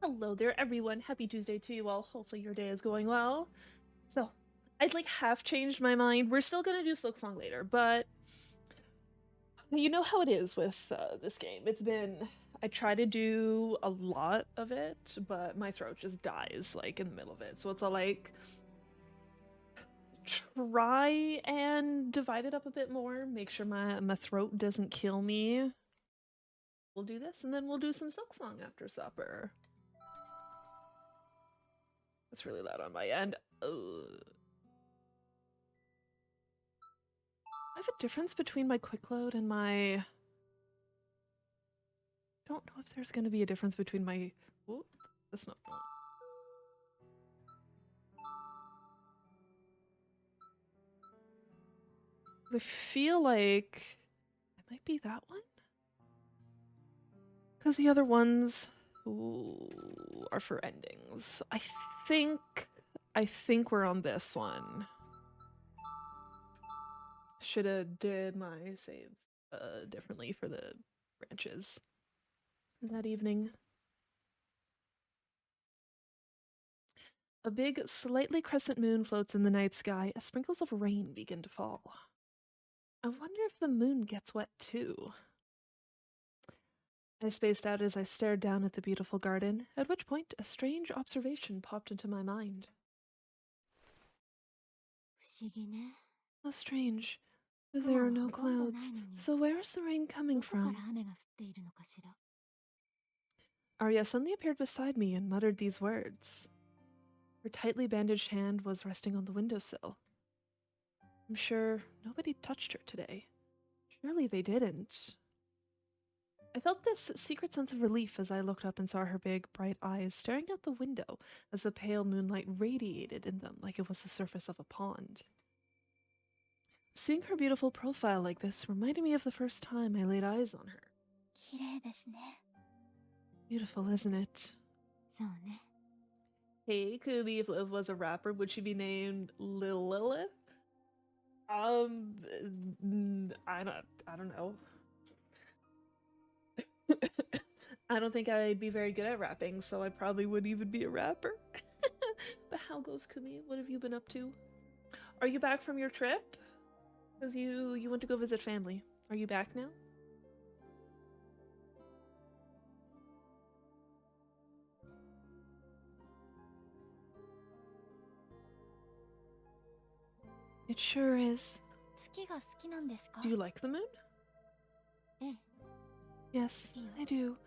Hello there, everyone. Happy Tuesday to you all. Hopefully your day is going well. So, I'd like half changed my mind. We're still gonna do Silk Song later, but you know how it is with this game. I try to do a lot of it, but my throat just dies like in the middle of it. So it's all like try and divide it up a bit more. Make sure my throat doesn't kill me. We'll do this, and then we'll do some Silk Song after supper. That's really loud on my end. Ugh. I have a difference between my quick load and my... Don't know if there's going to be a difference between my... Whoop, that's not going. I feel like it might be that one. Because the other ones are for endings. I think we're on this one. Should have did my saves differently for the branches that evening. A big, slightly crescent moon floats in the night sky as sprinkles of rain begin to fall. I wonder if the moon gets wet too. I spaced out as I stared down at the beautiful garden, at which point a strange observation popped into my mind. How strange. There are no clouds, so where is the rain coming from? Aria suddenly appeared beside me and muttered these words. Her tightly bandaged hand was resting on the windowsill. I'm sure nobody touched her today. Surely they didn't. I felt this secret sense of relief as I looked up and saw her big, bright eyes staring out the window as the pale moonlight radiated in them like it was the surface of a pond. Seeing her beautiful profile like this reminded me of the first time I laid eyes on her. Beautiful, isn't it? Hey, Kubi, if Liv was a rapper, would she be named Lilith? I don't know. I don't think I'd be very good at rapping, so I probably wouldn't even be a rapper. But how goes Kumi? What have you been up to? Are you back from your trip? Because you went to go visit family. Are you back now? It sure is. Do you like the moon? Yes, I do.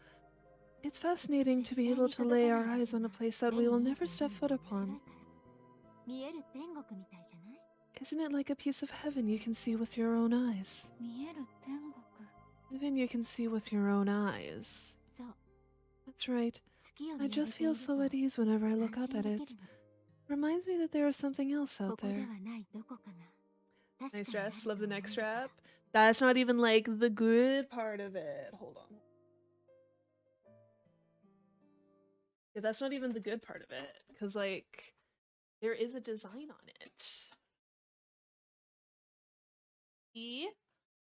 It's fascinating to be able to lay our eyes on a place that we will never step foot upon. Isn't it like a piece of heaven you can see with your own eyes? Heaven you can see with your own eyes. That's right. I just feel so at ease whenever I look up at it. Reminds me that there is something else out there. Nice dress. Love the neck strap. That's not even like the good part of it. Hold on. Yeah, that's not even the good part of it. Because, like, there is a design on it.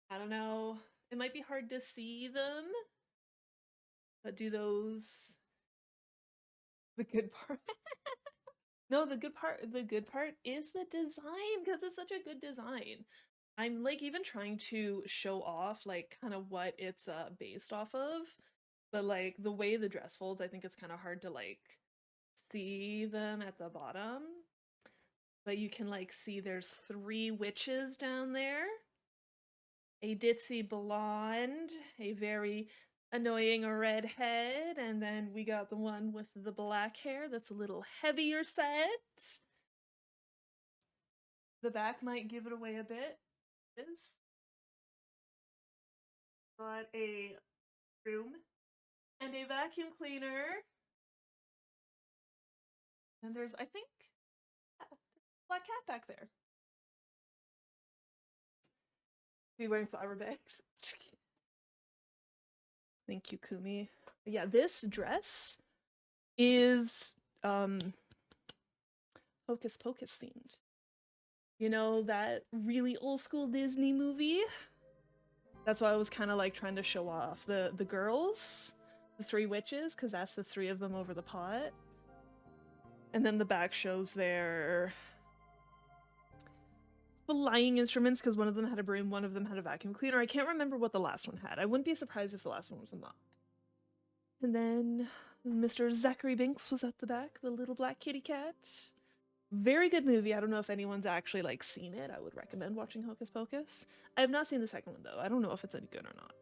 I don't know. It might be hard to see them. But do those... The good part... No, the good part is the design, because it's such a good design. I'm like even trying to show off like kind of what it's based off of, but like the way the dress folds, I think it's kind of hard to like see them at the bottom. But you can like see there's 3 witches down there. A ditzy blonde, a very annoying redhead, and then we got the one with the black hair that's a little heavier set. The back might give it away a bit. Is got a room and a vacuum cleaner. And there's, I think, a black cat back there. Be wearing flower bags. Thank you, Kumi. But yeah, this dress is Hocus Pocus themed. You know, that really old school Disney movie? That's why I was kind of like trying to show off the girls. the three witches, because that's the three of them over the pot. And then the back shows their flying instruments, because one of them had a broom, one of them had a vacuum cleaner. I can't remember what the last one had. I wouldn't be surprised if the last one was a mop. And then Mr. Zachary Binks was at the back, the little black kitty cat. Very good movie. I don't know if anyone's actually like seen it. I would recommend watching Hocus Pocus. I have not seen the second one though. I don't know if it's any good or not.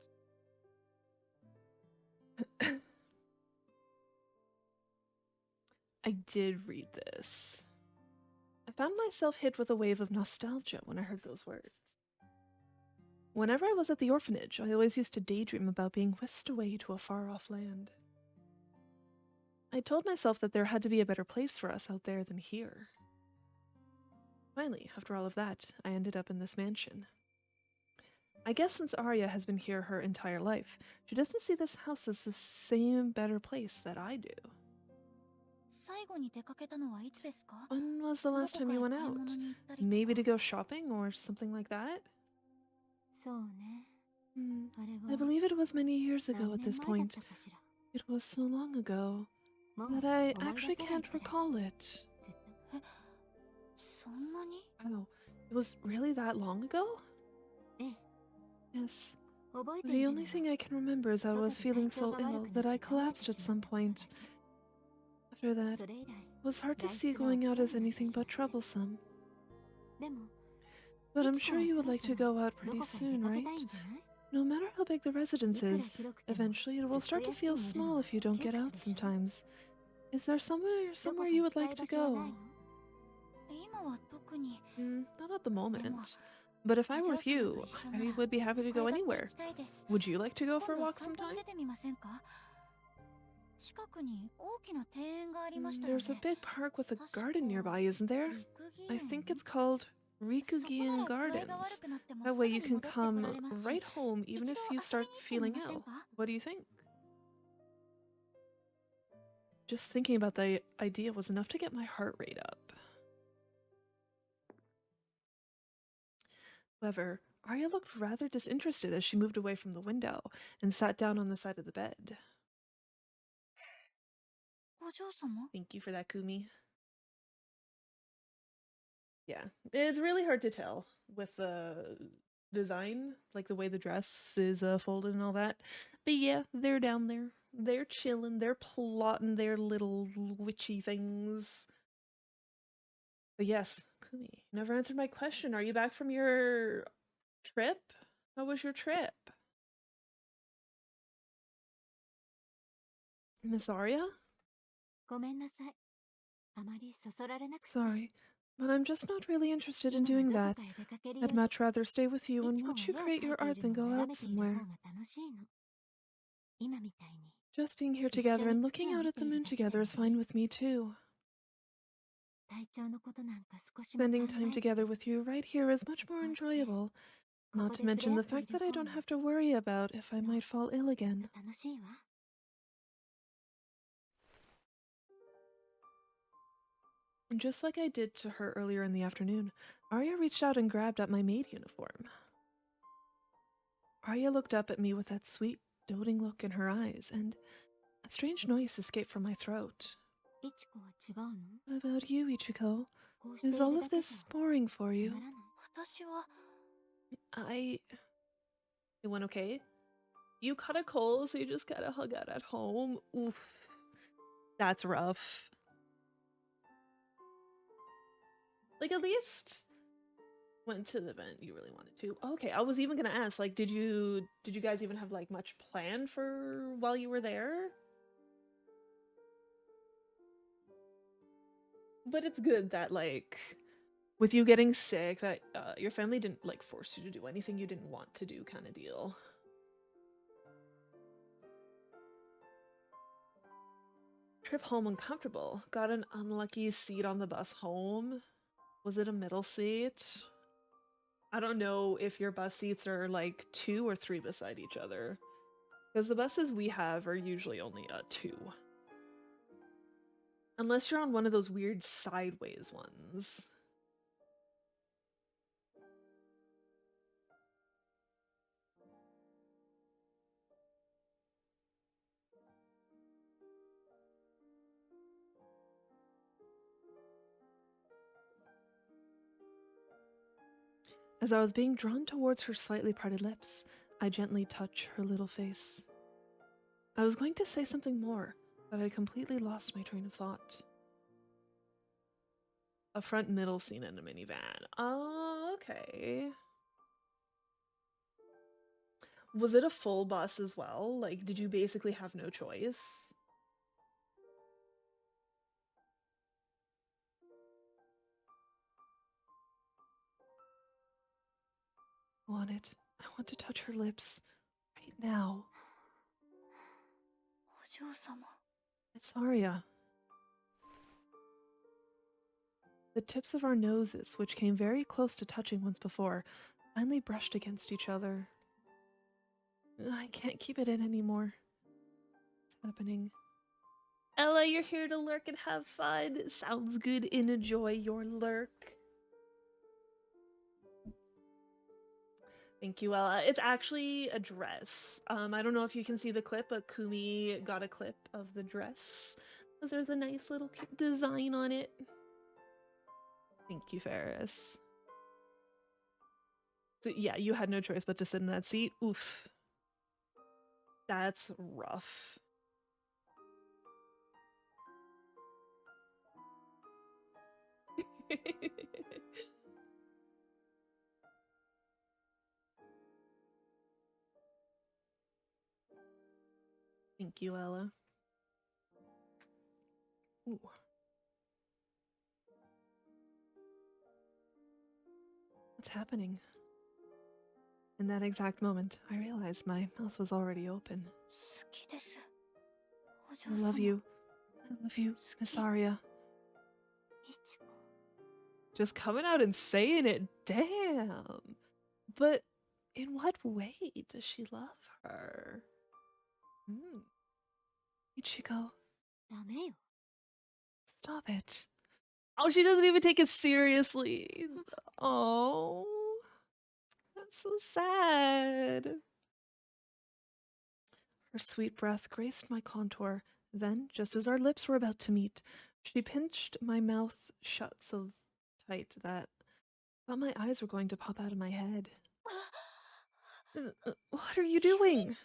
I did read this. I found myself hit with a wave of nostalgia when I heard those words. Whenever I was at the orphanage, I always used to daydream about being whisked away to a far-off land. I told myself that there had to be a better place for us out there than here. Finally, after all of that, I ended up in this mansion. I guess since Aria has been here her entire life, she doesn't see this house as the same better place that I do. When was the last time you went out? Maybe to go shopping or something like that? I believe it was many years ago at this point. It was so long ago that I actually can't recall it. Oh, it was really that long ago? Yes. The only thing I can remember is that I was feeling so ill that I collapsed at some point. After that, it was hard to see going out as anything but troublesome. But I'm sure you would like to go out pretty soon, right? No matter how big the residence is, eventually it will start to feel small if you don't get out sometimes. Is there somewhere you would like to go? Not at the moment. But if I were with you, I would be happy to go anywhere. Would you like to go for a walk sometime? There's a big park with a garden nearby, isn't there? I think it's called Rikugian Gardens. That way you can come right home even if you start feeling ill. What do you think? Just thinking about the idea was enough to get my heart rate up. However, Arya looked rather disinterested as she moved away from the window and sat down on the side of the bed. Thank you for that, Kumi. Yeah, it's really hard to tell with the design, like the way the dress is folded and all that. But yeah, they're down there. They're chilling. They're plotting their little witchy things. But yes, Kumi, you never answered my question. Are you back from your trip? How was your trip? Miss Aria? Sorry, but I'm just not really interested in doing that. I'd much rather stay with you and watch you create your art than go out somewhere. Just being here together and looking out at the moon together is fine with me too. Spending time together with you right here is much more enjoyable, not to mention the fact that I don't have to worry about if I might fall ill again. And just like I did to her earlier in the afternoon, Arya reached out and grabbed at my maid uniform. Arya looked up at me with that sweet, doting look in her eyes, and a strange noise escaped from my throat. What about you, Ichiko? Is all of this boring for you? It went okay? You caught a cold, so you just gotta hug out at home? Oof. That's rough. Like, at least went to the event you really wanted to. Okay, I was even gonna ask, like, did you guys even have like much planned for while you were there? But it's good that, like, with you getting sick, that your family didn't like force you to do anything you didn't want to do, kind of deal. Trip home uncomfortable. Got an unlucky seat on the bus home. Was it a middle seat? I don't know if your bus seats are like 2 or 3 beside each other. Because the buses we have are usually only 2. Unless you're on one of those weird sideways ones. As I was being drawn towards her slightly parted lips, I gently touched her little face. I was going to say something more, but I completely lost my train of thought. A front middle scene in a minivan. Oh, okay. Was it a full bus as well? Like, did you basically have no choice? I want it. I want to touch her lips. Right now. It's Aria. The tips of our noses, which came very close to touching once before, finally brushed against each other. I can't keep it in anymore. What's happening? Ella, you're here to lurk and have fun. Sounds good. Enjoy your lurk. Thank you, Ella. It's actually a dress. I don't know if you can see the clip, but Kumi got a clip of the dress. There's a nice little design on it. Thank you, Ferris. So yeah, you had no choice but to sit in that seat. Oof. That's rough. Thank you, Ella. Ooh. What's happening? In that exact moment, I realized my mouth was already open. I love you. I love you, Miss Aria. Just coming out and saying it, damn. But in what way does she love her? Ichigo. Stop it. Oh, she doesn't even take it seriously. Oh, that's so sad. Her sweet breath graced my contour. Then, just as our lips were about to meet, she pinched my mouth shut so tight that I thought my eyes were going to pop out of my head. What are you doing?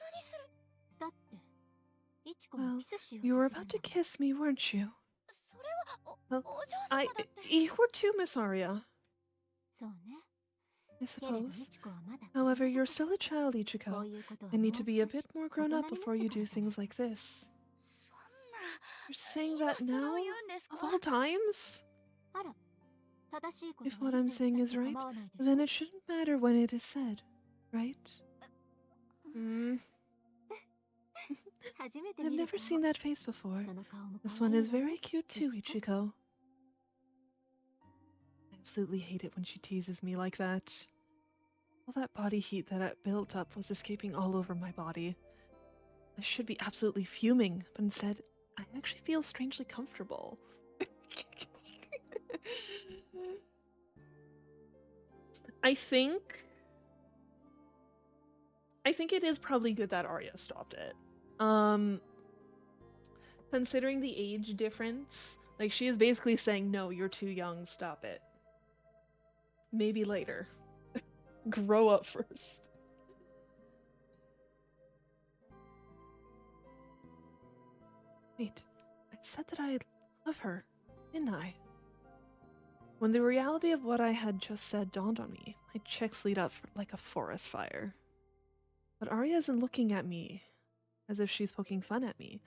Well, you were about to kiss me, weren't you? Well, you were too, Miss Aria. I suppose. However, you're still a child, Ichiko, and need to be a bit more grown up before you do things like this. You're saying that now? Of all times? If what I'm saying is right, then it shouldn't matter when it is said, right? I've never seen that face before. This one is very cute too, Ichiko. I absolutely hate it when she teases me like that. All that body heat that I built up was escaping all over my body. I should be absolutely fuming, but instead, I actually feel strangely comfortable. I think it is probably good that Arya stopped it. Considering the age difference, like she is basically saying, no, you're too young, stop it. Maybe later. Grow up first. Wait, I said that I love her, didn't I? When the reality of what I had just said dawned on me, my cheeks lit up like a forest fire. But Arya isn't looking at me as if she's poking fun at me.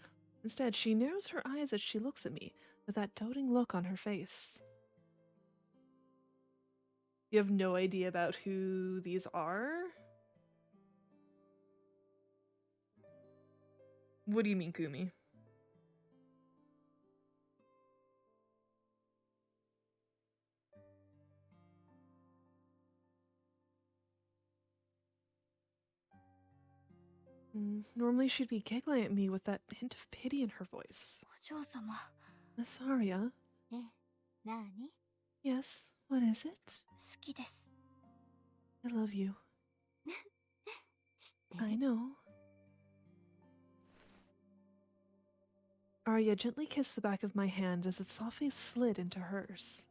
Instead, she narrows her eyes as she looks at me with that doting look on her face. You have no idea about who these are? What do you mean, Kumi? Normally she'd be giggling at me with that hint of pity in her voice. Miss Aria? Yes, what is it? I love you. I know. Arya gently kissed the back of my hand as it softly slid into hers.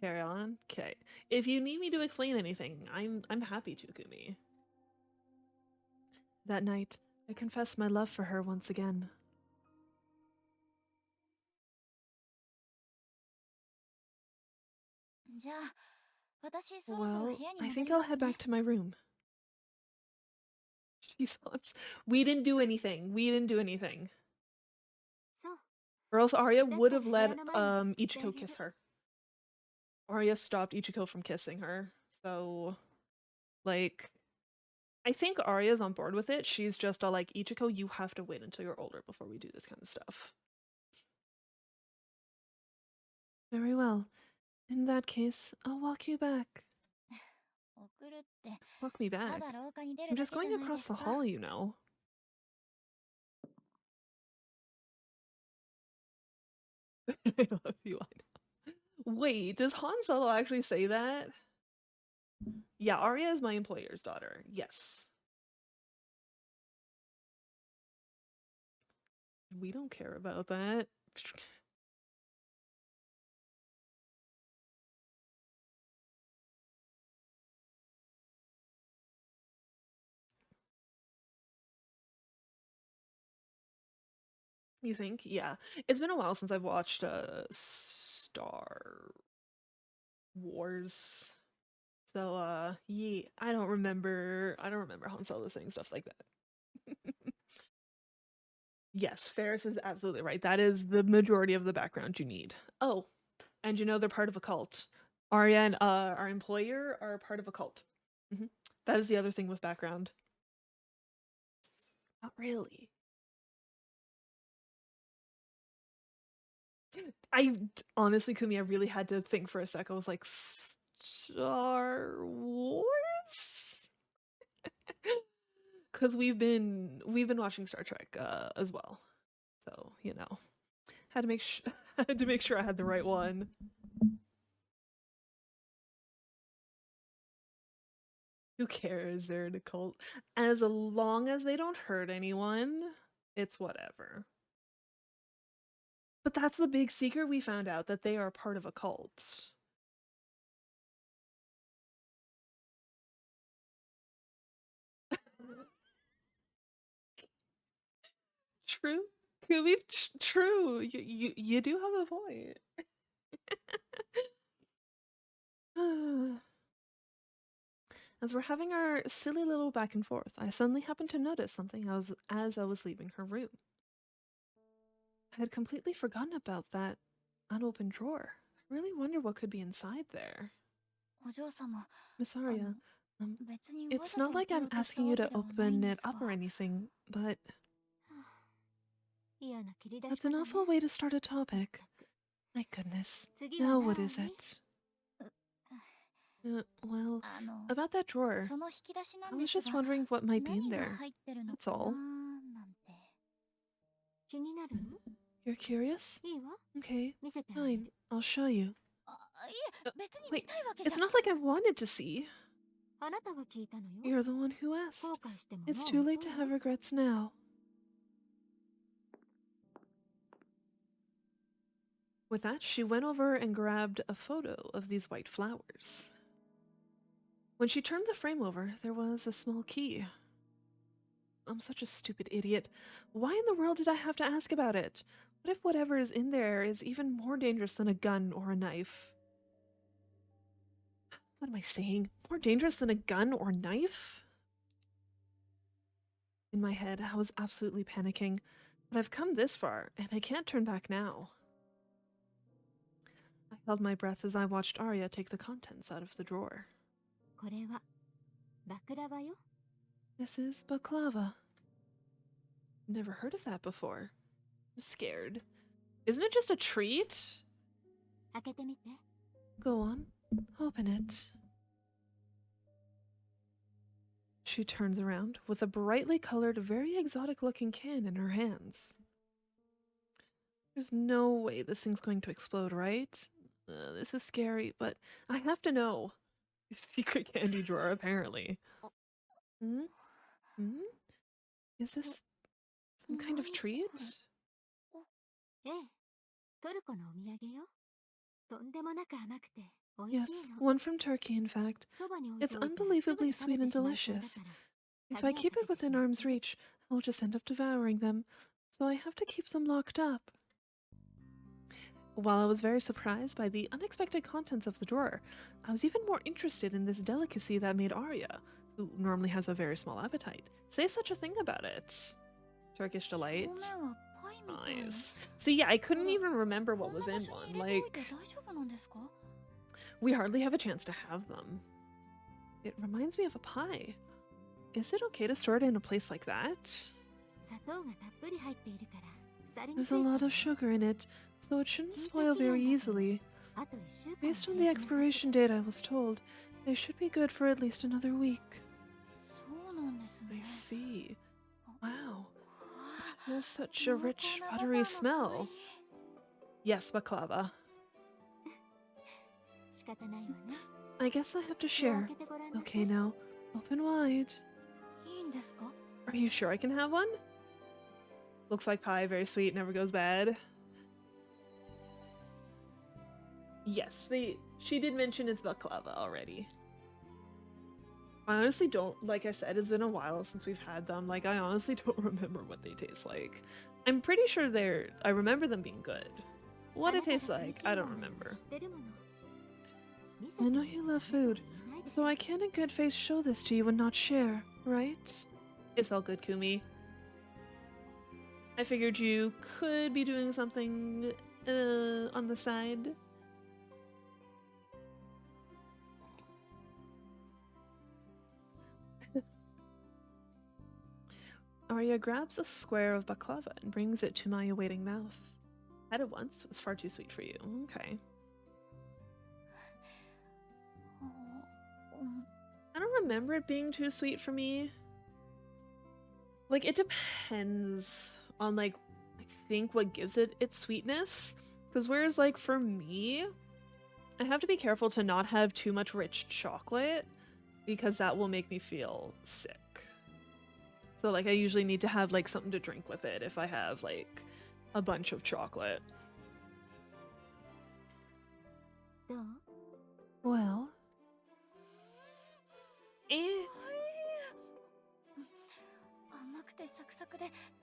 Carry on. Okay. If you need me to explain anything, I'm happy to, Kumi. That night, I confessed my love for her once again. Well, I think I'll head back to my room. Jesus. We didn't do anything. We didn't do anything. Or else Aria would have let Ichiko kiss her. Aria stopped Ichiko from kissing her. So, like, I think Arya's on board with it. She's just all like, Ichiko, you have to wait until you're older before we do this kind of stuff. Very well. In that case, I'll walk you back. Walk me back? I'm just going across the hall, you know. I love you, I know. Wait, does Han Solo actually say that? Yeah, Arya is my employer's daughter. Yes. We don't care about that. You think? Yeah. It's been a while since I've watched Star Wars. So yeah, I don't remember Han Solo saying stuff like that. Yes, Ferris is absolutely right. That is the majority of the background you need. Oh, and you know they're part of a cult. Arya and our employer are part of a cult. Hmm. That is the other thing with background. Not really. I honestly, Kumi, I really had to think for a sec. I was like, Star Wars, because we've been watching Star Trek as well, so you know, had to make had to make sure I had the right one. Who cares? They're in a cult. As long as they don't hurt anyone, it's whatever. But that's the big secret we found out, that they are part of a cult. True. Could be true. You do have a point. As we're having our silly little back and forth, I suddenly happened to notice something as I was leaving her room. I had completely forgotten about that unopened drawer. I really wonder what could be inside there. Miss Aria, it's not like I'm asking you to open it up or anything, but that's an awful way to start a topic. My goodness. Now what is it? Well, about that drawer. I was just wondering what might be in there. That's all. You're curious? Okay, fine. I'll show you. Wait, it's not like I wanted to see. You're the one who asked. It's too late to have regrets now. With that, she went over and grabbed a photo of these white flowers. When she turned the frame over, there was a small key. I'm such a stupid idiot. Why in the world did I have to ask about it? What if whatever is in there is even more dangerous than a gun or a knife? What am I saying? More dangerous than a gun or knife? In my head, I was absolutely panicking, but I've come this far, and I can't turn back now. I held my breath as I watched Arya take the contents out of the drawer. This is baklava. Never heard of that before. I'm scared. Isn't it just a treat? Go on, open it. She turns around with a brightly colored, very exotic looking can in her hands. There's no way this thing's going to explode, right? This is scary, but I have to know. Secret candy drawer, apparently. Hmm? Hmm? Is this some kind of treat? Yes, one from Turkey, in fact. It's unbelievably sweet and delicious. If I keep it within arm's reach, I'll just end up devouring them, so I have to keep them locked up. While I was very surprised by the unexpected contents of the drawer, I was even more interested in this delicacy that made Aria, who normally has a very small appetite, say such a thing about it. Turkish delight. Nice. See, yeah, I couldn't even remember what was in one. Like, we hardly have a chance to have them. It reminds me of a pie. Is it okay to store it in a place like that? There's a lot of sugar in it, so it shouldn't spoil very easily. Based on the expiration date I was told, they should be good for at least another week. I see. Wow. It has such a rich, buttery smell. Yes, baklava. I guess I have to share. Okay, now, open wide. Are you sure I can have one? Looks like pie, very sweet, never goes bad. Yes, she did mention it's baklava already. I honestly don't, like I said, it's been a while since we've had them. Like, I honestly don't remember what they taste like. I'm pretty sure I remember them being good. What it tastes like, I don't remember. I know you love food, so I can in good faith show this to you and not share, right? It's all good, Kumi. I figured you could be doing something on the side. Aria grabs a square of baklava and brings it to my awaiting mouth. Had it once, it was far too sweet for you. Okay. I don't remember it being too sweet for me. Like, it depends on, like, I think what gives it its sweetness. Because whereas, like, for me, I have to be careful to not have too much rich chocolate because that will make me feel sick. So, like, I usually need to have, like, something to drink with it if I have, like, a bunch of chocolate. Well...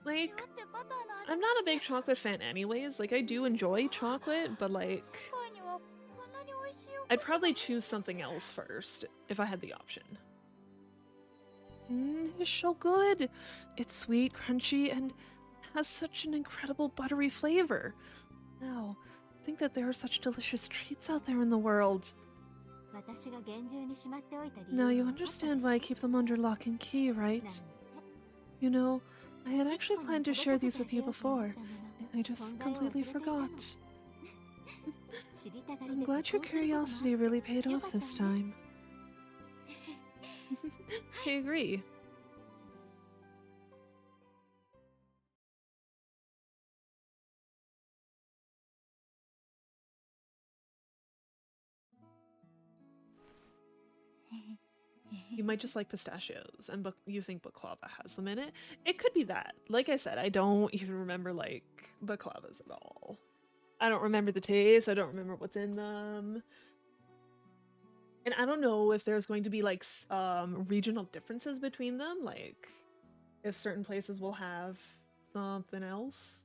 Like, I'm not a big chocolate fan anyways. Like, I do enjoy chocolate, but, like, I'd probably choose something else first if I had the option. It's so good. It's sweet, crunchy, and has such an incredible buttery flavor. Wow, think that there are such delicious treats out there in the world. Now you understand why I keep them under lock and key, right? You know, I had actually planned to share these with you before, and I just completely forgot. I'm glad your curiosity really paid off this time. I agree. You might just like pistachios, and you think baklava has them in it. It could be that. Like I said, I don't even remember, like, baklavas at all. I don't remember the taste, I don't remember what's in them. And I don't know if there's going to be, like, regional differences between them, like, if certain places will have something else.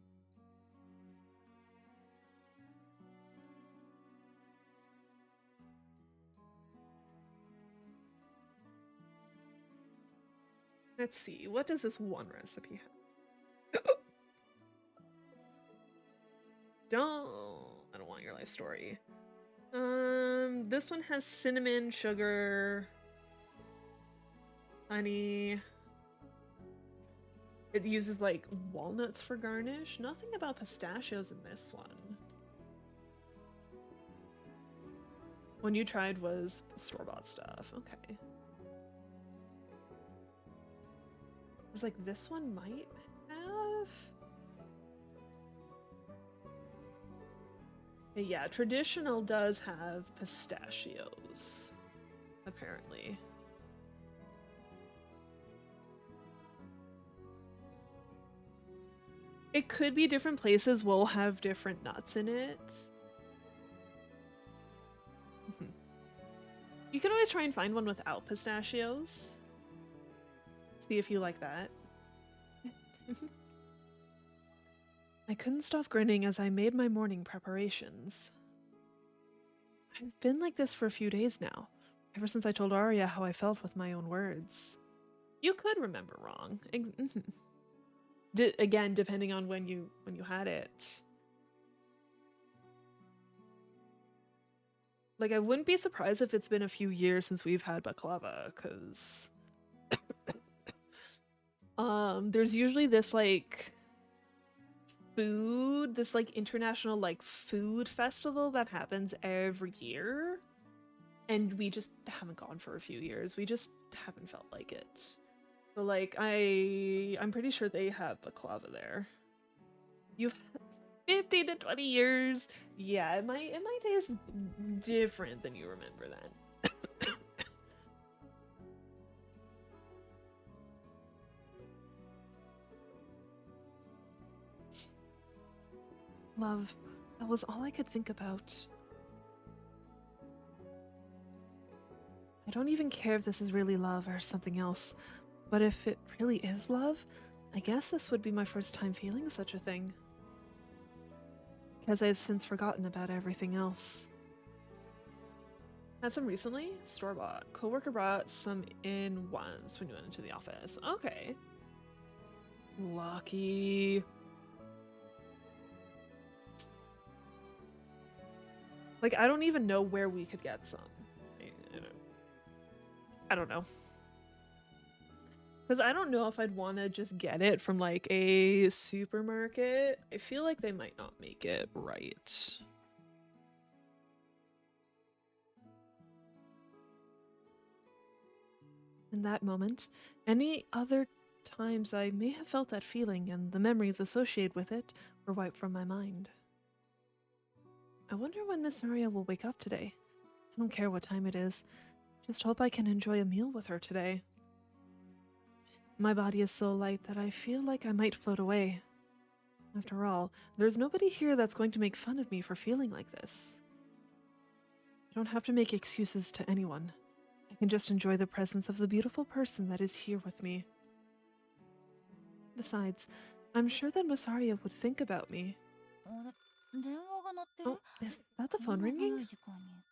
Let's see, what does this one recipe have? I don't want your life story. This one has cinnamon, sugar, honey. It uses, like, walnuts for garnish. Nothing about pistachios in this one. One you tried was store-bought stuff. Okay. I was like, this one might have... Yeah, traditional does have pistachios, apparently. It could be different places will have different nuts in it. You can always try and find one without pistachios. See if you like that. I couldn't stop grinning as I made my morning preparations. I've been like this for a few days now, ever since I told Aria how I felt with my own words. You could remember wrong. Again, depending on when you had it. Like, I wouldn't be surprised if it's been a few years since we've had baklava, because there's usually this like international like food festival that happens every year, and we just haven't gone for a few years. We just haven't felt like it. So like I'm pretty sure they have baklava there. You've 15 to 20 years. Yeah, it might taste different than you remember then. Love, that was all I could think about. I don't even care if this is really love or something else, but if it really is love, I guess this would be my first time feeling such a thing. Because I've since forgotten about everything else. Had some recently? Store-bought. Coworker brought some in once when you went into the office. Okay. Lucky. Like, I don't even know where we could get some. I don't know. Because I don't know if I'd want to just get it from, like, a supermarket. I feel like they might not make it right. In that moment, any other times I may have felt that feeling and the memories associated with it were wiped from my mind. I wonder when Miss Aria will wake up today. I don't care what time it is. Just hope I can enjoy a meal with her today. My body is so light that I feel like I might float away. After all, there's nobody here that's going to make fun of me for feeling like this. I don't have to make excuses to anyone. I can just enjoy the presence of the beautiful person that is here with me. Besides, I'm sure that Miss Aria would think about me. Oh, is that the phone ringing?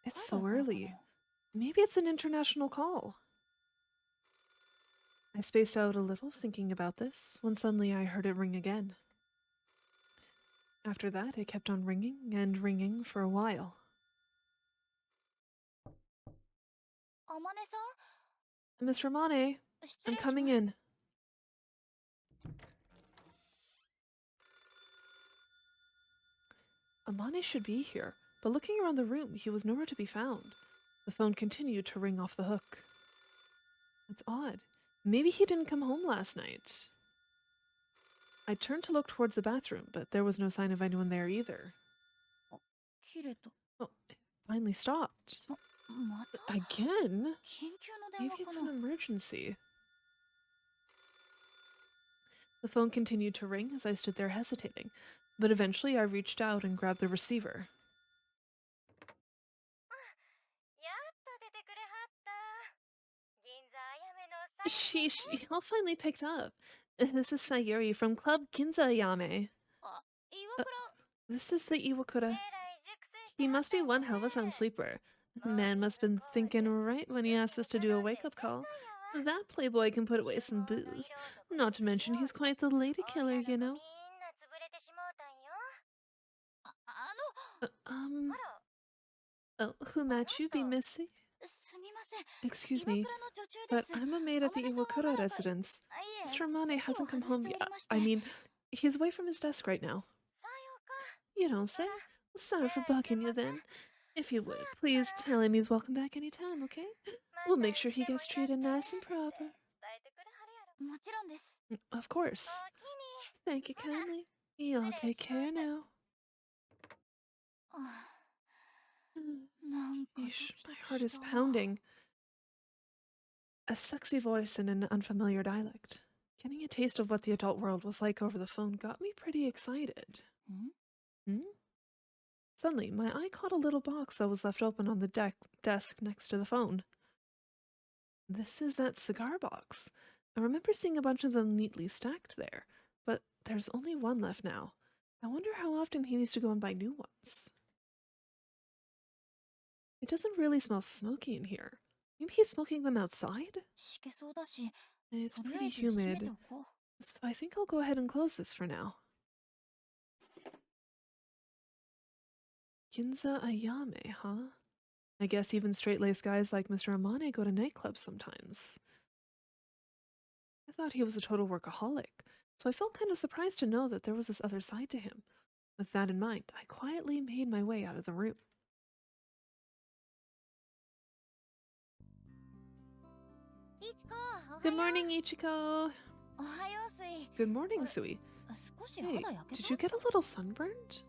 It's so early. Maybe it's an international call. I spaced out a little thinking about this when suddenly I heard it ring again. After that, it kept on ringing and ringing for a while. Miss Ramane, I'm coming in. Amane should be here, but looking around the room, he was nowhere to be found. The phone continued to ring off the hook. That's odd. Maybe he didn't come home last night. I turned to look towards the bathroom, but there was no sign of anyone there either. Oh, it finally stopped. Again? Maybe it's an emergency. The phone continued to ring as I stood there hesitating, but eventually I reached out and grabbed the receiver. Sheesh, y'all finally picked up. This is Sayuri from Club Ginza-yame. This is the Iwakura. He must be one hell of a sound sleeper. Man must have been thinking right when he asked us to do a wake-up call. That playboy can put away some booze. Not to mention he's quite the lady killer, you know? Oh, who might you be, missy? Excuse me, but I'm a maid at the Iwakura residence. Mr. Amane hasn't come home yet. I mean, he's away from his desk right now. You don't say? Sorry for bugging you then. If you would, please tell him he's welcome back anytime, okay? We'll make sure he gets treated nice and proper. Of course. Thank you kindly. Y'all take care now. Yeesh, my heart is pounding. A sexy voice in an unfamiliar dialect. Getting a taste of what the adult world was like over the phone got me pretty excited. Hmm? Suddenly, my eye caught a little box that was left open on the desk next to the phone. This is that cigar box. I remember seeing a bunch of them neatly stacked there, but there's only one left now. I wonder how often he needs to go and buy new ones. It doesn't really smell smoky in here. Maybe he's smoking them outside? しけそうだし、It's とりあ pretty えず閉めて humid, おこう。so I think I'll go ahead and close this for now. Ginza Ayame, huh? I guess even straight-laced guys like Mr. Amane go to nightclubs sometimes. I thought he was a total workaholic, so I felt kind of surprised to know that there was this other side to him. With that in mind, I quietly made my way out of the room. Good morning, Ichiko! おはよう、スイ。 Good morning, Sui. 少し Hey, 肌焼け did た you get a little sunburned?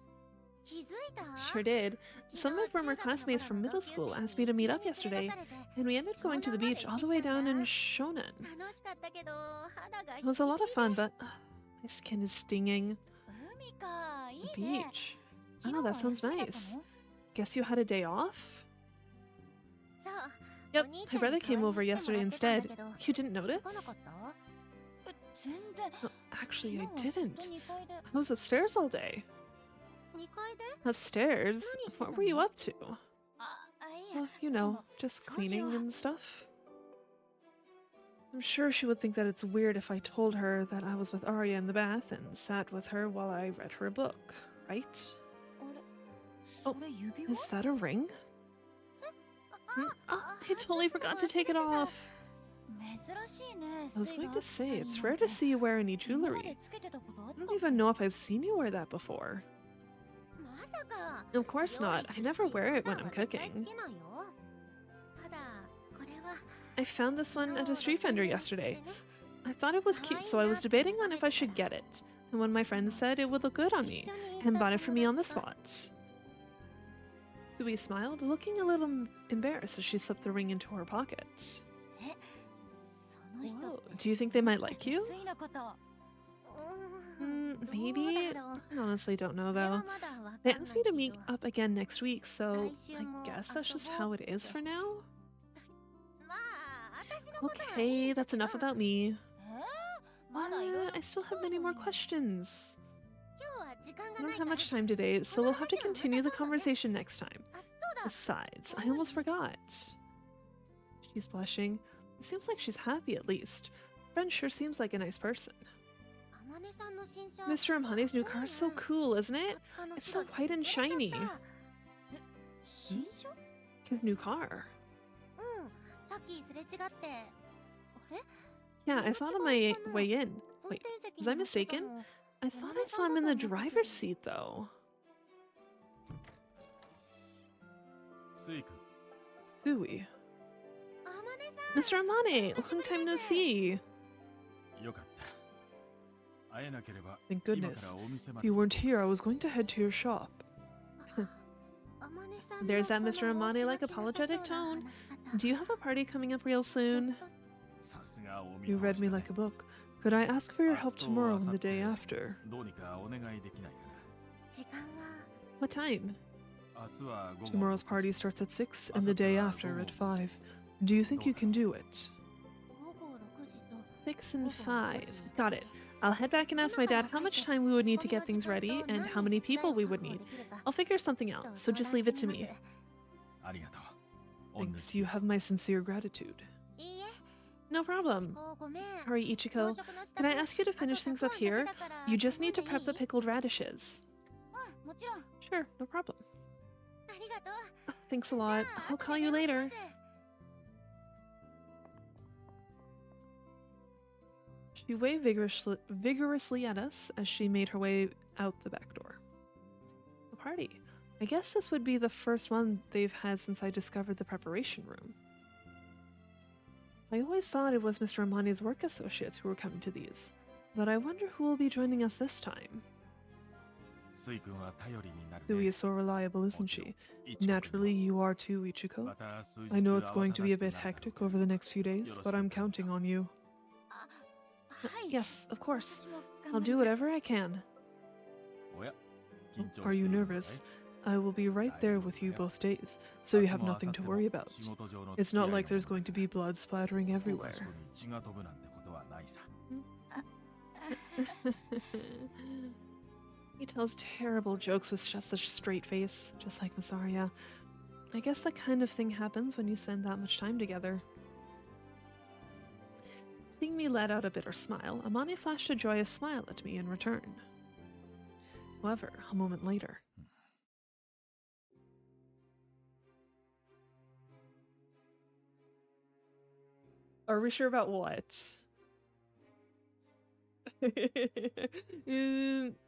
気づいた Sure did. Some of my former classmates from middle school asked me to meet up yesterday, and we ended up going to the beach all the way down in Shonan. 楽しかったけど、肌が It was a lot of fun, but my skin is stinging. 海か、いい The ね。 beach. 昨日 Oh, は that sounds 休みだった nice. の？ Guess you had a day off? そう。 Yep, お兄 my ちゃん brother に came 代わ over りに来ても yesterday らってたん instead. だけど、 You didn't 気づかな notice? かった？全然。 Oh, actually, I 昨日はずっと didn't. 2階で。 I was upstairs all day. 2階で？ Upstairs? What were you up to? いや、 Well, you know, その just 掃除 cleaning を。 and stuff. I'm sure she would think that it's weird if I told her that I was with Aria in the bath and sat with her while I read her a book, right? あれ、 Oh, それ指輪？ Is that a ring? あ、 Oh, I totally forgot to take it off. 珍しいね。 I was going to say, it's rare to see you wear any 今まで jewelry. つけてたことあっ I た don't even know if I've seen you wear that before. まさか。 Of course not. I never wear it when I'm cooking. ただ、これは I found this one at a street vendor yesterday. I thought it was cute, so I was debating on if I should get it. And when my friend said it would look good on me, and bought it for me on the spot. Sui smiled, looking a little embarrassed as she slipped the ring into her pocket. え、その人 Whoa, って do you think they might もしか like して you? スイのこと。Maybe? どうだろう。 I honestly don't know それは though. まだわかんない They け asked me to ど。 meet up again next week, so 来週 I も guess that's just 遊 how ぼう it is for now? まあ、私のことはい Okay, いんだ that's けど。 enough about me. まだいろいろ I still 聞き have たい many の more に。 questions. 今日は時間 I が don't ない have から。 much time today, so we'll have to continue the conversation next time. あ、そうだ。 Besides, I almost forgot. She's blushing. It seems like she's happy at least. Friend sure seems like a nice person. あまねさんの新車。 Mr. Amani's new car is so cool, isn't it? It's so white and shiny. え、新車？ His new car. うん、さっきすれ違って。あれ？ Yeah, I saw it on my way in. 運 Wait, 転席 was I に乗ってた mistaken? の。 I thought I saw him in the driver's seat though. スイ君、 Sui. あまねさん。 Mr. Amane, long time no see. よかった。会えなければ Thank 今か goodness. らお店ま If で you weren't here, I was going to head to your shop. あまねさんの There's that そ Mr. の Amane 申 like し訳なさ apologetic そうな tone. 話し方。 Do you have a party coming up real soon? さすがお見 You 通 read し me だね like a book. Could I ask for your help 明日と tomorrow 明 and 後 the 日 day after? どうにかお願いできないか時間は What time? な。明日は午後 Tomorrow's party starts at 6 and the day after at 5. Do you think you can do it? 午後6時と 6 and 5. Got it. I'll head back and ask my dad how much time we would need to get things ready and how many people we would need. I'll figure something out, so just leave it to me. ありがとう。御 Thanks, 主 you have my sincere gratitude. いいえ No problem. もうごめん Sorry, Ichiko. Can I ask you to finish things up here? You just need to prep the pickled radishes. うんもちろん Sure, no problem. ありがとう Thanks a lot. I'll call you later. She waved vigorously at us as she made her way out the back door. A party. I guess this would be the first one they've had since I discovered the preparation room. I always thought it was Mr. Amani's work associates who were coming to these, but I wonder who will be joining us this time. スイ君は頼りになる Sui ね。 is so reliable, isn't she? イチコ君も Naturally, you are too, Ichiko. また数日 I know it's 慌 going た to be a だ bit しくなるだろう hectic over the next few days, but I'm counting on you. あはい Yes, of course. 私も I'll 頑張 do ります whatever I can. おや緊張 Are して you いるのかい nervous? I will be right there with you both days, so you have nothing to worry about. It's not like there's going to be blood splattering everywhere. He tells terrible jokes with just such a straight face, just like Miss Aria. I guess that kind of thing happens when you spend that much time together. Seeing me let out a bitter smile, Amane flashed a joyous smile at me in return. However, a moment later... Are we sure about what?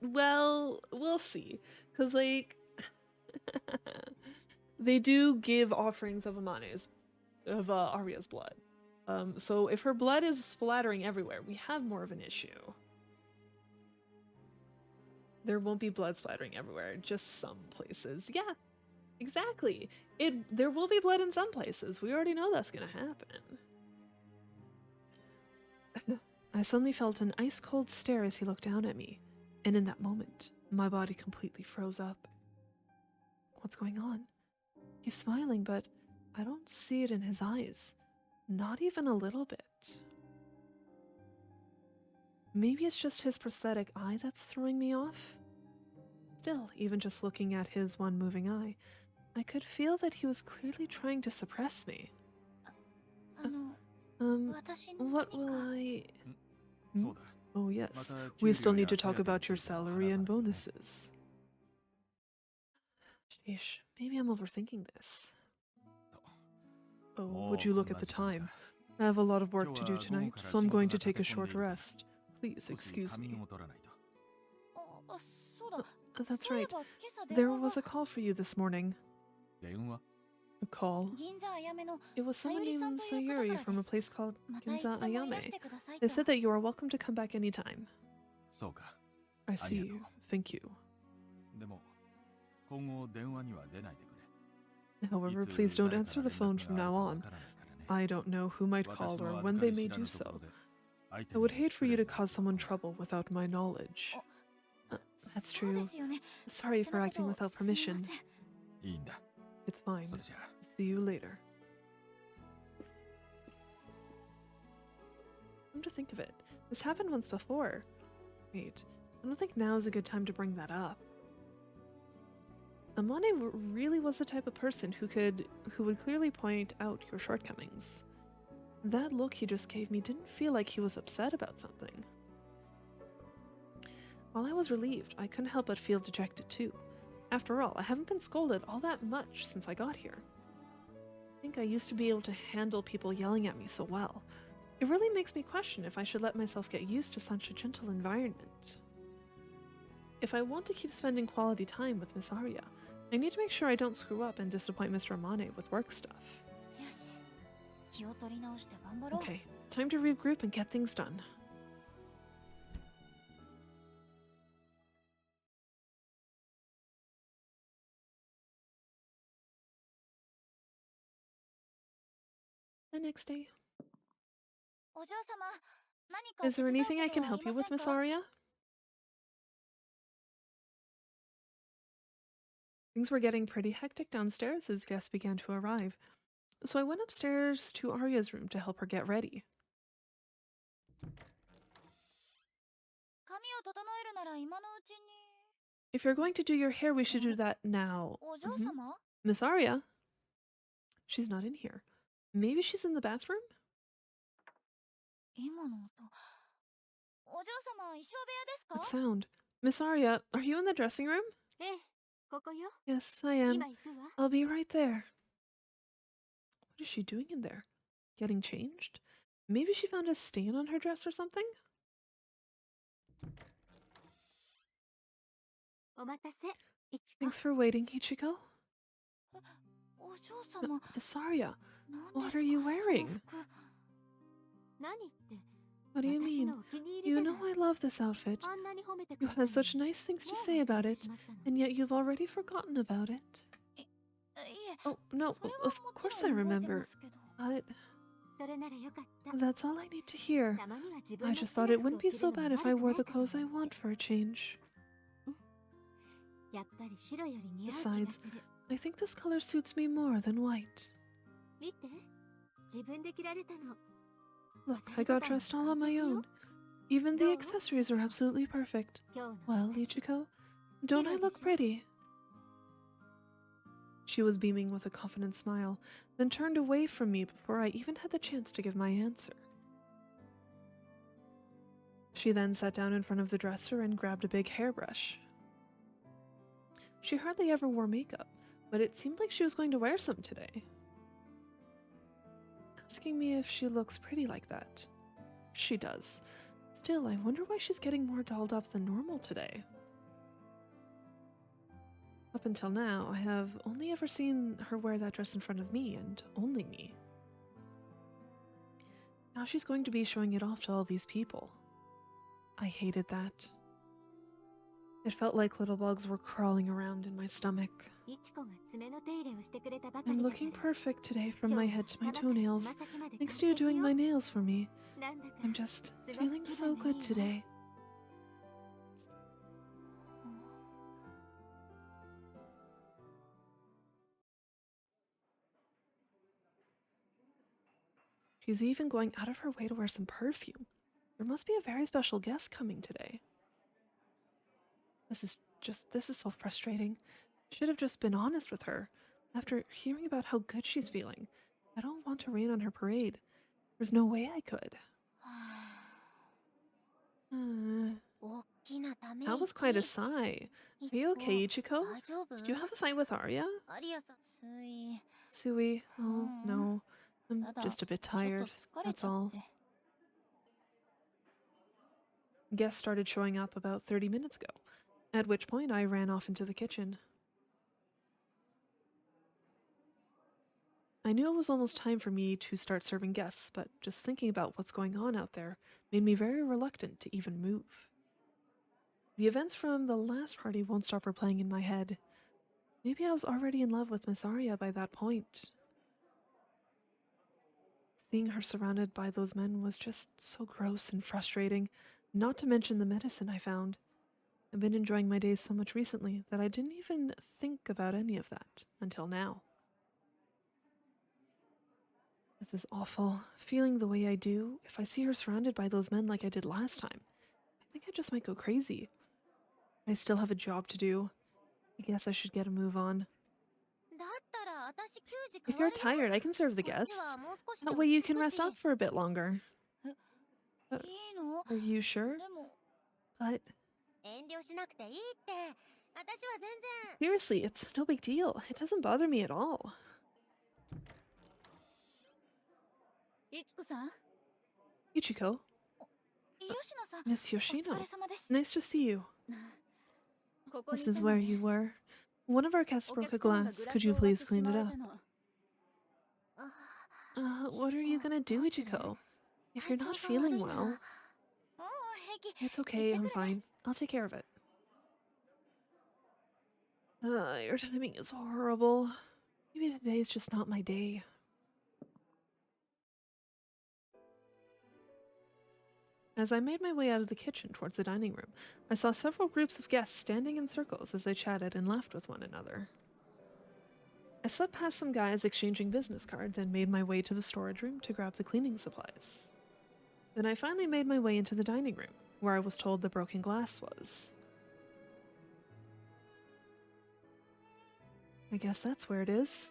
Well, we'll see. Because, like, they do give offerings of Amane's, of Aria's blood. So if her blood is splattering everywhere, we have more of an issue. There won't be blood splattering everywhere, just some places. Yeah, exactly. There will be blood in some places. We already know that's gonna happen. I suddenly felt an ice-cold stare as he looked down at me, and in that moment, my body completely froze up. What's going on? He's smiling, but I don't see it in his eyes. Not even a little bit. Maybe it's just his prosthetic eye that's throwing me off? Still, even just looking at his one moving eye, I could feel that he was clearly trying to suppress me. What will I... Oh yes, we still need to talk about your salary and bonuses. Sheesh, maybe I'm overthinking this. Oh, would you look at the time? I have a lot of work to do tonight, so I'm going to take a short rest. Please excuse me. That's right. There was a call for you this morning. A call? It was someone named Sayuri from a place called Ginza Ayame. They said that you are welcome to come back anytime. I see. Thank you. However, please don't answer the phone from now on. I don't know who might call or when they may do so. I would hate for you to cause someone trouble without my knowledge. That's true. Sorry for acting without permission. It's fine. See you later. Come to think of it, this happened once before. Wait, I don't think now is a good time to bring that up. Amane really was the type of person who would clearly point out your shortcomings. That look he just gave me didn't feel like he was upset about something. While I was relieved, I couldn't help but feel dejected too. After all, I haven't been scolded all that much since I got here. I think I used to be able to handle people yelling at me so well. It really makes me question if I should let myself get used to such a gentle environment. If I want to keep spending quality time with Miss Aria, I need to make sure I don't screw up and disappoint Mr. Amane with work stuff. Okay, time to regroup and get things done. The next day. Is there anything I can help you with, Miss Aria? Things were getting pretty hectic downstairs as guests began to arrive, so I went upstairs to Aria's room to help her get ready. If you're going to do your hair, we should do that now. Miss Aria? She's not in here. Maybe she's in the bathroom? What sound? Miss Aria, are you in the dressing room? Yes, I am. I'll be right there. What is she doing in there? Getting changed? Maybe she found a stain on her dress or something? Thanks for waiting, Ichiko. Miss Aria, what are you wearing? What do you mean? You know I love this outfit. You had such nice things to say about it, and yet you've already forgotten about it. Oh, no, of course I remember. But that's all I need to hear. I just thought it wouldn't be so bad if I wore the clothes I want for a change. やっぱり白より似合う気が Besides, する。 I think this color suits me more than white. 見て、自分で着られたの。 Look, I got dressed all on my own. Even the accessories are absolutely perfect. 今日の Well, 私 Ichiko, don't I look pretty? She was beaming with a confident smile, then turned away from me before I even had the chance to give my answer. She then sat down in front of the dresser and grabbed a big hairbrush. She hardly ever wore makeup, but it seemed like she was going to wear some today. Asking me if she looks pretty like that. She does. Still, I wonder why she's getting more dolled up than normal today. Up until now, I have only ever seen her wear that dress in front of me, and only me. Now she's going to be showing it off to all these people. I hated that. It felt like little bugs were crawling around in my stomach. いちこが爪の手入れをしてくれたばかり I'm だか looking ら perfect today from 今 my 日 head は to my 頭からつま toenails, 先まで thanks 完 to you 璧 doing よ my nails for me. なんだか I'm just すごく feeling 気 so 分がい good いわ today. She's even going out of her way to wear some perfume. There must be a very special guest coming today. This is so frustrating. I should have just been honest with her. After hearing about how good she's feeling, I don't want to rain on her parade. There's no way I could. 大きなため That was quite a sigh. Are you okay, Ichiko? 大丈夫 Did you have a fight with Aria? アリアさんすい Sui? Oh, no. I'm ただ just a bit ちょっ tired. と疲れ That's ちゃ all. って Guests started showing up about 30 minutes ago, at which point I ran off into the kitchen. I knew it was almost time for me to start serving guests, but just thinking about what's going on out there made me very reluctant to even move. The events from the last party won't stop replaying in my head. Maybe I was already in love with Miss Aria by that point. Seeing her surrounded by those men was just so gross and frustrating, not to mention the medicine I found. I've been enjoying my days so much recently that I didn't even think about any of that until now. This is awful. Feeling the way I do, if I see her surrounded by those men like I did last time, I think I just might go crazy. I still have a job to do. I guess I should get a move on. だったら私給仕 If 代わ you're りよ tired, I can serve the こっ guests. ちはもう少しで That 落 way ち you 着 can く rest し up for a bit longer. いいの Are you sure? でも But 遠慮しなくていいって私は全然 seriously, it's no big deal. It doesn't bother me at all. いちこさん Ichiko, 吉野さん Miss お疲 Yoshino, れ様です nice to see you. ここに This い is たの where ね you were. One of our guests お broke 客 a 様が glass. グラ Could ス you を割っ please てし clean ま it われ up? たの What are you gonna do, Ichiko? If you're not feeling well, うん平気 it's okay, I'm fine. I'll take care of it. Your timing is horrible. Maybe today is just not my day. As I made my way out of the kitchen towards the dining room, I saw several groups of guests standing in circles as they chatted and laughed with one another. I slipped past some guys exchanging business cards and made my way to the storage room to grab the cleaning supplies. Then I finally made my way into the dining room, where I was told the broken glass was. I guess that's where it is.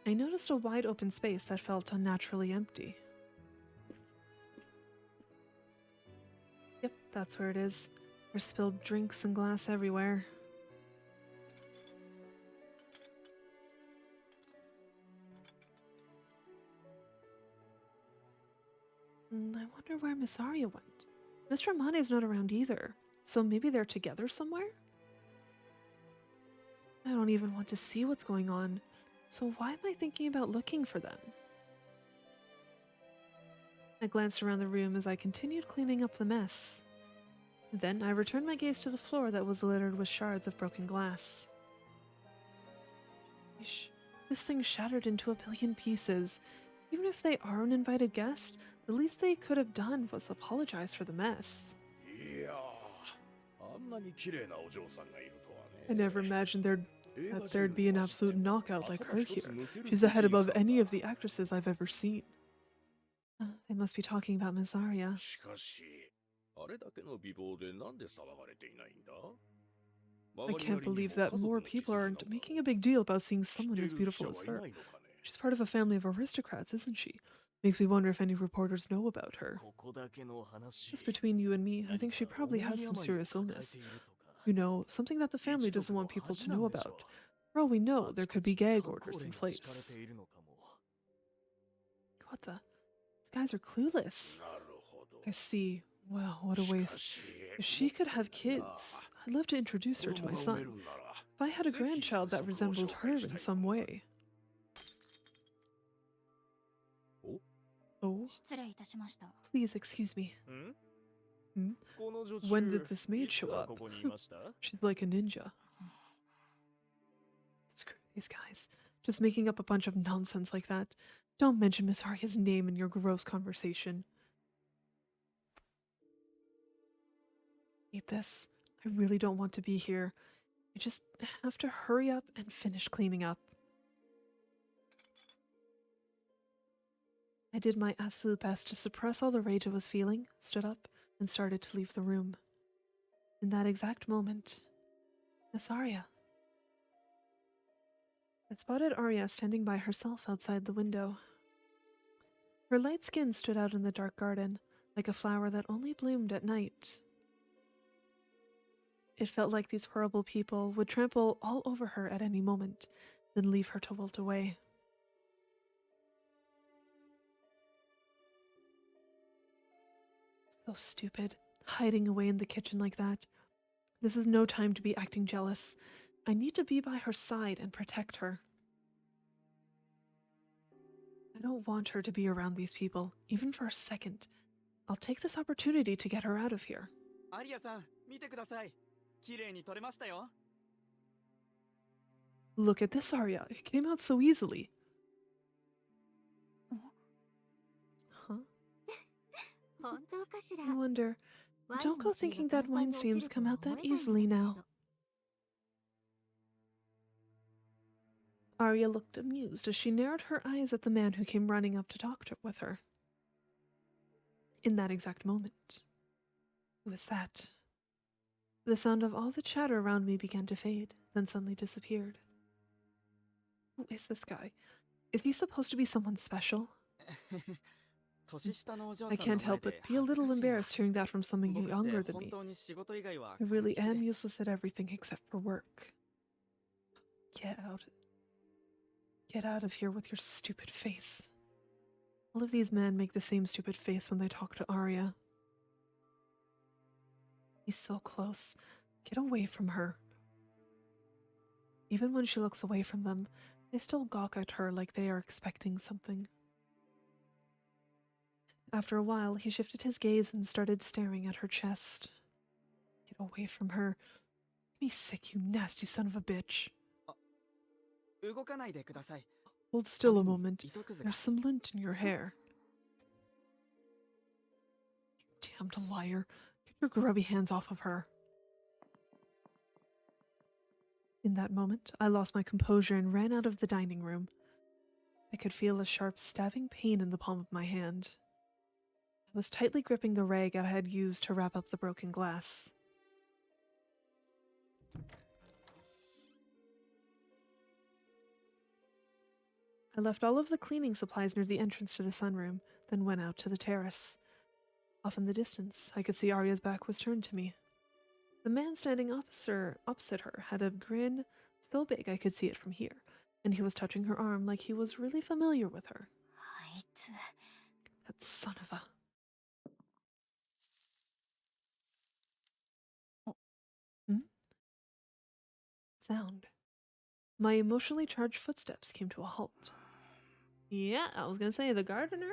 I noticed a wide open space that felt unnaturally empty. Yep, that's where it is. There's spilled drinks and glass everywhere. I wonder where Miss Aria went. Mr. Amane's not around either, so maybe they're together somewhere? I don't even want to see what's going on, so why am I thinking about looking for them? I glanced around the room as I continued cleaning up the mess. Then I returned my gaze to the floor that was littered with shards of broken glass. Sheesh, this thing shattered into a billion pieces. Even if they are an invited guest, the least they could have done was apologize for the mess. いやー、あんなに綺麗なお嬢さんがいると I never imagined there'd be an absolute knockout like her here. She's ahead above any of the actresses I've ever seen. They must be talking about Miss Aria. しかし、あれだけの美貌でなんで騒がれていないんだ I can't believe that more people aren't making a big deal about seeing someone as beautiful as her. She's part of a family of aristocrats, isn't she? Makes me wonder if any reporters know about her. Just between you and me, I think she probably has some serious illness. You know, something that the family doesn't want people to know about. For all we know, there could be gag orders in place. What the? These guys are clueless. なるほど I see. Wow, what a waste. If she could have kids, I'd love to introduce her to my son. If I had a grandchild that resembled her in some way. Oh, 失礼いたしました。 please excuse me. ん When did this maid show up? She's like a ninja. Screw these guys. Just making up a bunch of nonsense like that. Don't mention Miss Aria's name in your gross conversation. Hate this. I really don't want to be here. I just have to hurry up and finish cleaning up. I did my absolute best to suppress all the rage I was feeling, stood up, and started to leave the room. In that exact moment, Miss Aria. I spotted Aria standing by herself outside the window. Her light skin stood out in the dark garden, like a flower that only bloomed at night. It felt like these horrible people would trample all over her at any moment, then leave her to wilt away. So stupid, hiding away in the kitchen like that. This is no time to be acting jealous. I need to be by her side and protect her. I don't want her to be around these people, even for a second. I'll take this opportunity to get her out of here. Aria-san, 見てください。綺麗に撮れましたよ。 Look at this, Aria. It came out so easily. Huh? 本当かしら。 I wonder. Don't go thinking that wine streams come out that easily now. Aria looked amused as she narrowed her eyes at the man who came running up to talk with her. In that exact moment. Who was that? The sound of all the chatter around me began to fade, then suddenly disappeared. Who is this guy? Is he supposed to be someone special? I can't help but be a little embarrassed hearing that from someone younger than me. I really am useless at everything except for work. Get out. Get out of here with your stupid face. All of these men make the same stupid face when they talk to Aria. He's so close. Get away from her. Even when she looks away from them, they still gawk at her like they are expecting something. After a while, he shifted his gaze and started staring at her chest. Get away from her. Make me sick, you nasty son of a bitch. 動かないでください。 Hold still a moment. There's some lint in your hair. You damned liar. Get your grubby hands off of her. In that moment, I lost my composure and ran out of the dining room. I could feel a sharp stabbing pain in the palm of my hand. I was tightly gripping the rag I had used to wrap up the broken glass. I left all of the cleaning supplies near the entrance to the sunroom, then went out to the terrace. Off in the distance, I could see Aria's back was turned to me. The man standing opposite her had a grin so big I could see it from here, and he was touching her arm like he was really familiar with her. あいつ。 That son of a... Sound. My emotionally charged footsteps came to a halt. Yeah, I was gonna say, the gardener?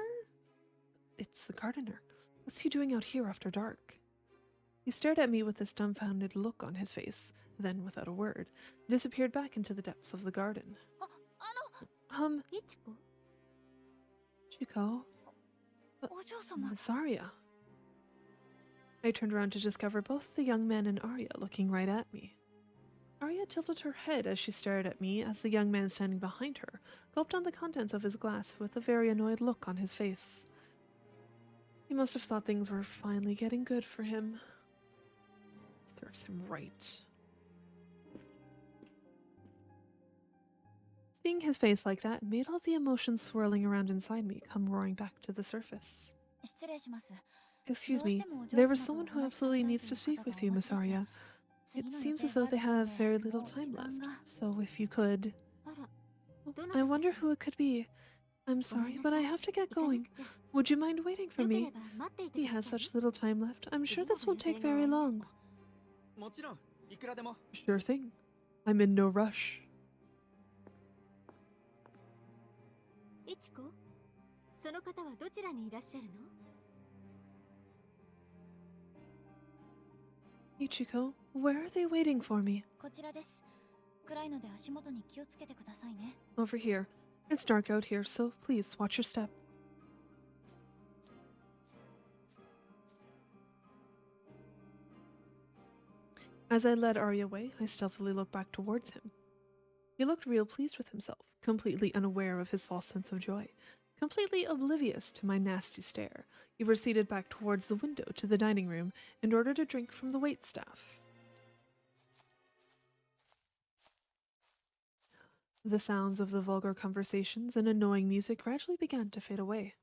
It's the gardener. What's he doing out here after dark? He stared at me with this dumbfounded look on his face, then, without a word, disappeared back into the depths of the garden. いちこ。 Chico? お嬢様。 Miss Aria. I turned around to discover both the young man and Aria looking right at me. Aria Aria tilted her head as she stared at me as the young man standing behind her gulped down the contents of his glass with a very annoyed look on his face. He must have thought things were finally getting good for him. Serves him right. Seeing his face like that made all the emotions swirling around inside me come roaring back to the surface. 失礼します。 Excuse me, there was someone who absolutely needs to speak with you, Miss Aria. It seems as though they have very little time left, so if you could... I wonder who it could be. I'm sorry, but I have to get going. Would you mind waiting for me? He has such little time left. I'm sure this won't take very long. もちろんいくらでも。 Sure thing. I'm in no rush. いちこ、その方はどちらにいらっしゃるの？ Ichiko, where are they waiting for me? こちらです。暗いので足元に気をつけてくださいね。 Over here. It's dark out here, so please watch your step. As I led Aria away, I stealthily looked back towards him. He looked real pleased with himself, completely unaware of his false sense of joy, completely oblivious to my nasty stare. He proceeded back towards the window to the dining room and ordered a drink from the waitstaff. The sounds of the vulgar conversations and annoying music gradually began to fade away.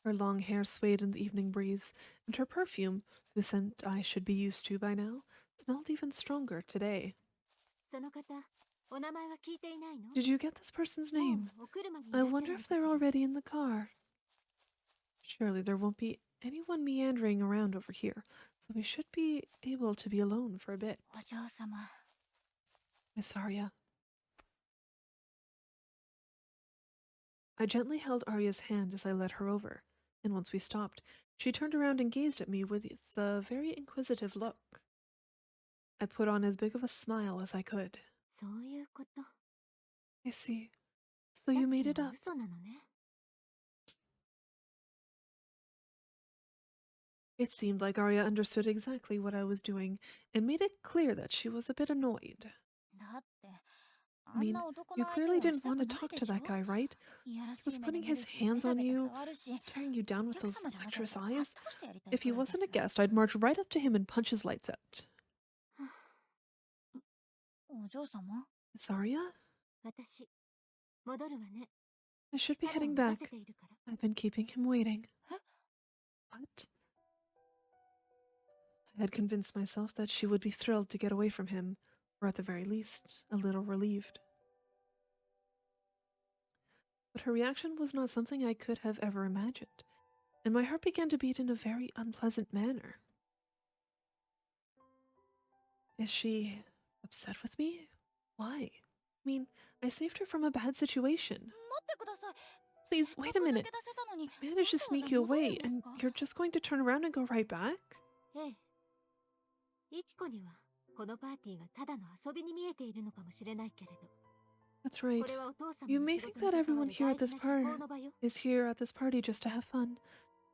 Her long hair swayed in the evening breeze, and her perfume, whose scent I should be used to by now, smelled even stronger today. その方、お名前は聞いていないの？ Did you get this person's name? お車にい I らっしゃる wonder の if かし they're ら？ already in the car. Surely there won't be anyone meandering around over here, so we should be able to be alone for a bit. お嬢様。 Miss Aria. I gently held Aria's hand as I led her over, and once we stopped, she turned around and gazed at me with a very inquisitive look. I put on as big of a smile as I could. そういうこと。 I see. さ So っ you き made it の up. 嘘なのね。 It seemed like Aria understood exactly what I was doing and made it clear that she was a bit annoyed. だって、 I mean, you clearly didn't want to talk to that guy, right? いやら He し was い目で putting 見る his し、 hands ベタ on ベタ you, 触るし、 staring you down お with 客 those 様じゃなけれ lecherous ば eyes. 倒してやりたい If he くらいです wasn't a guest, I'd march right up to him and punch his lights out. お嬢様 Miss Aria? 私、戻るわね。 I should be ただ heading 待た back. せているから。 I've been keeping him waiting. What? I had convinced myself that she would be thrilled to get away from him, or at the very least, a little relieved. But her reaction was not something I could have ever imagined, and my heart began to beat in a very unpleasant manner. Is she upset with me? Why? I mean, I saved her from a bad situation. 待ってください。 Please, せっ wait か a く抜 minute. け出せたのに、 I managed to わざわ sneak ざ you 戻るん away, です and か？ you're just going to turn around and go right back? ええ。いちこには、このパーティーがただの遊びに見えているのかもしれないけれど。 That's right. これはお父様 You の may 仕 think 事 that に関わ everyone る here 大 at 事 this な社交 part の場よ。 is here at this party just to have fun.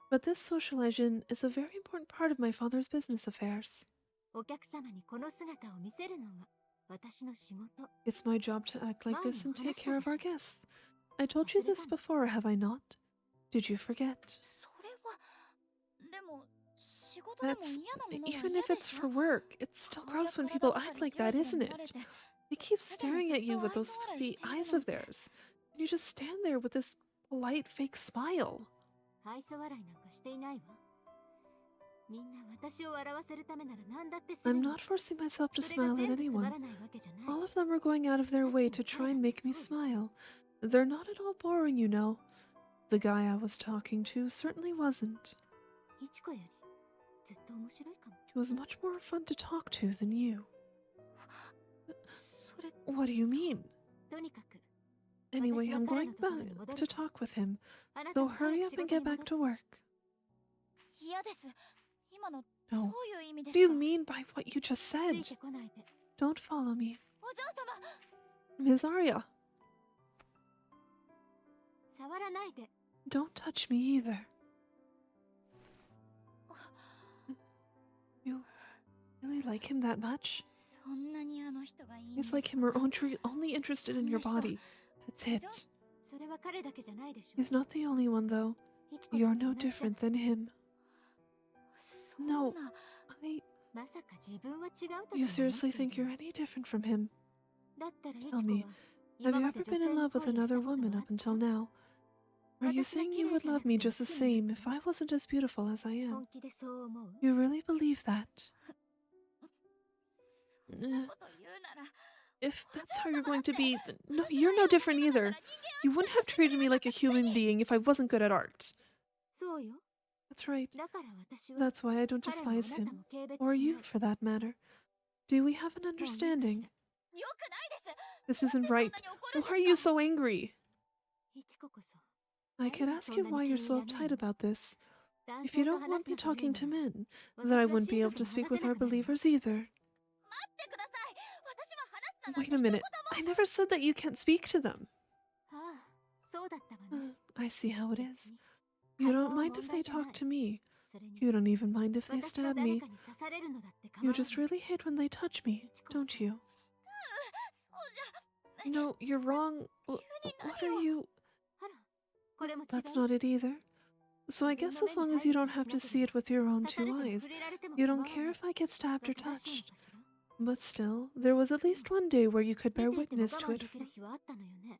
But this socialization is a very important part of my father's business affairs. お客様にこの姿を見せるのが私の仕事。 It's my job to act like this and take care of our 前に話 guests. I told you this before, have I not? Did you forget? それは、でも、仕事でも That's 嫌なものは even 嫌 if で it's し for ょ？ work. It's still 顔や gross when 体 people ばか act り like じわ that, じわ isn't 見られ it? て、 They keep ただの staring ず at っ you と with 愛 those 想笑い filthy している eyes なん of て。 theirs. And you just stand there with this polite fake smile. 愛想笑いなんかしていないわ。みんな私を笑わせるためなら何だってする I'm の。 not forcing myself to それが smile at 全部つま anyone. らないわけじゃない。 All of them are going out of their way to try and make me smile. They're not at all boring, you know. The guy I was talking to certainly wasn't. いちこよりずっと面白いかも。 He was much more fun to talk to than you. それ、 What do you mean? とにかく、 Anyway, I'm going 私は彼のところに back 戻る to talk with him. あなた So も早 hurry く up 仕 and 事 get に back 戻 to って。 work. 嫌です。今の、ど No. ういう意味で What す do you か？ mean by what you just つ said? いてこないで。 Don't follow me. お嬢様 Ms. Aria, 触らないで。 don't touch me either. You really like him that much? こんなにあの人がいいんで Guys す like か him are only interested in your body. That's it. それは彼だけじゃないでしょ。 He's not the only one, though. いちこさ You're んと no 同じじゃない different than him. そん No, な I... まさか自分は違うとでも思 You ってい seriously る think you're any different from him? だったらいち Tell こ me, は Have 今 you ま ever で女 been 性 in に love with 恋をした another ことは woman あっ up た until now? Are you 私が saying 綺 you 麗 would じゃな love く me ても just the 好きにな same る if I wasn't as beautiful as I am? 本気でそう思う You really believe that? そんなこと言うなら If that's how you're going to be, then no, you're no different either. You wouldn't have treated me like a human being if I wasn't good at art. そうよ That's right. だから私は That's why I don't 彼もあな despise た him. も軽蔑 Or し you, ない for that matter. Do we have an もういいかしら understanding? よくないです This isn't なんでそんな right. に怒るん Why are で you すか so angry? いちここそ I could ask you why you're so uptight about this. 男 If you 性と don't 話 want す me のが言う talking な to ら men, then I 私は wouldn't be 親 able 族 to に speak 話 with せな our くなるわ believers either. 待ってください私は話すだなんて Wait a minute. I never said that you can't speak to them. ああそうだったわね I see how it is. 別に You 会話 don't は mind 問 if 題 they じゃない talk to me. それに You don't even mind if they 私が stab 誰 me. かに刺されるのだって構 You わない just really hate when they touch me, don't you? そうじゃ No, you're wrong. What are you? あらこれも違う That's not it either. So I guess as long as you don't have to see it with your own 刺さ two れても eyes, 触れられても you 構わ don't ない care if I get stabbed or が正しい touched. のかしら But still, there was at least one day where you could 見 bear ていても witness 我 to 慢 it, できる日はあったのよね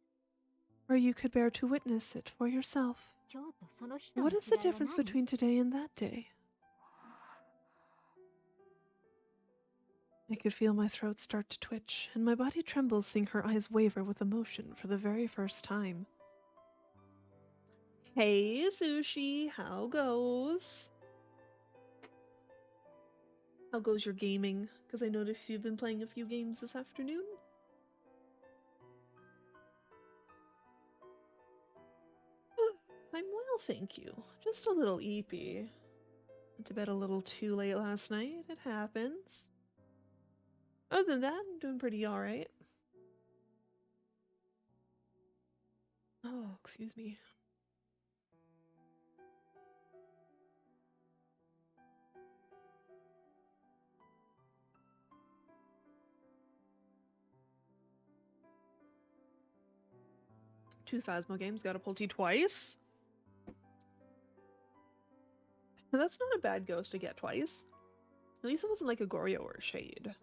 or you could bear to witness it for yourself. 今日とその日との What 違 is the いはない difference between today and that day? I could feel my throat start to twitch, and my body tremble seeing her eyes waver with emotion for the very first time. Hey, Sushi, how goes? How goes your gaming? Because I noticed you've been playing a few games this afternoon. I'm well, thank you. Just a little eepy. Went to bed a little too late last night. It happens. Other than that, I'm doing pretty alright. Oh, excuse me. Two Phasmo games, got a pull T twice. That's not a bad ghost to get twice. At least it wasn't like a Goryo or a Shade.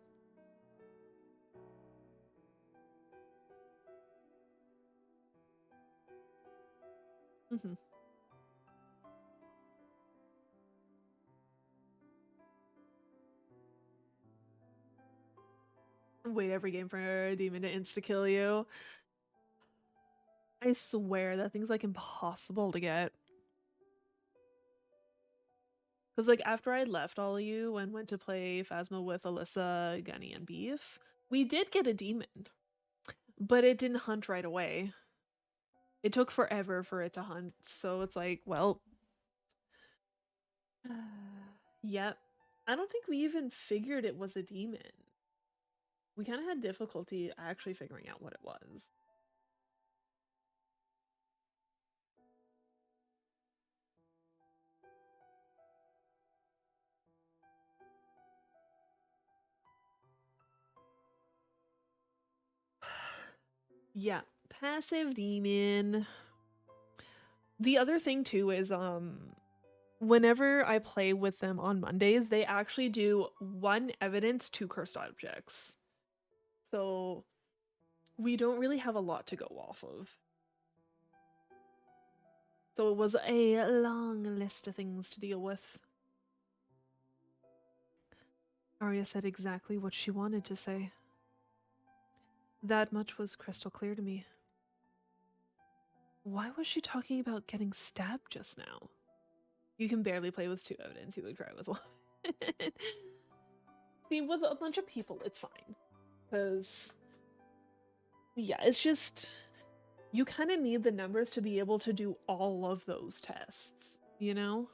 Mm-hmm. Wait every game for a demon to insta-kill you. I swear that thing's like impossible to get. Because like after I left all of you and went to play Phasmo with Alyssa, Gunny, and Beef, we did get a demon. But it didn't hunt right away. It took forever for it to hunt, so it's like, well... Yep. I don't think we even figured it was a demon. We kind of had difficulty actually figuring out what it was. Yeah, passive demon. The other thing too is whenever I play with them on Mondays, they actually do 1 evidence, 2 cursed objects. So we don't really have a lot to go off of. So it was a long list of things to deal with. Aria said exactly what she wanted to say. That much was crystal clear to me. Why was she talking about getting stabbed just now? You can barely play with 2 evidence, you would cry with 1. See, it was a bunch of people, it's fine. Because, yeah, it's just, you kind of need the numbers to be able to do all of those tests, you know?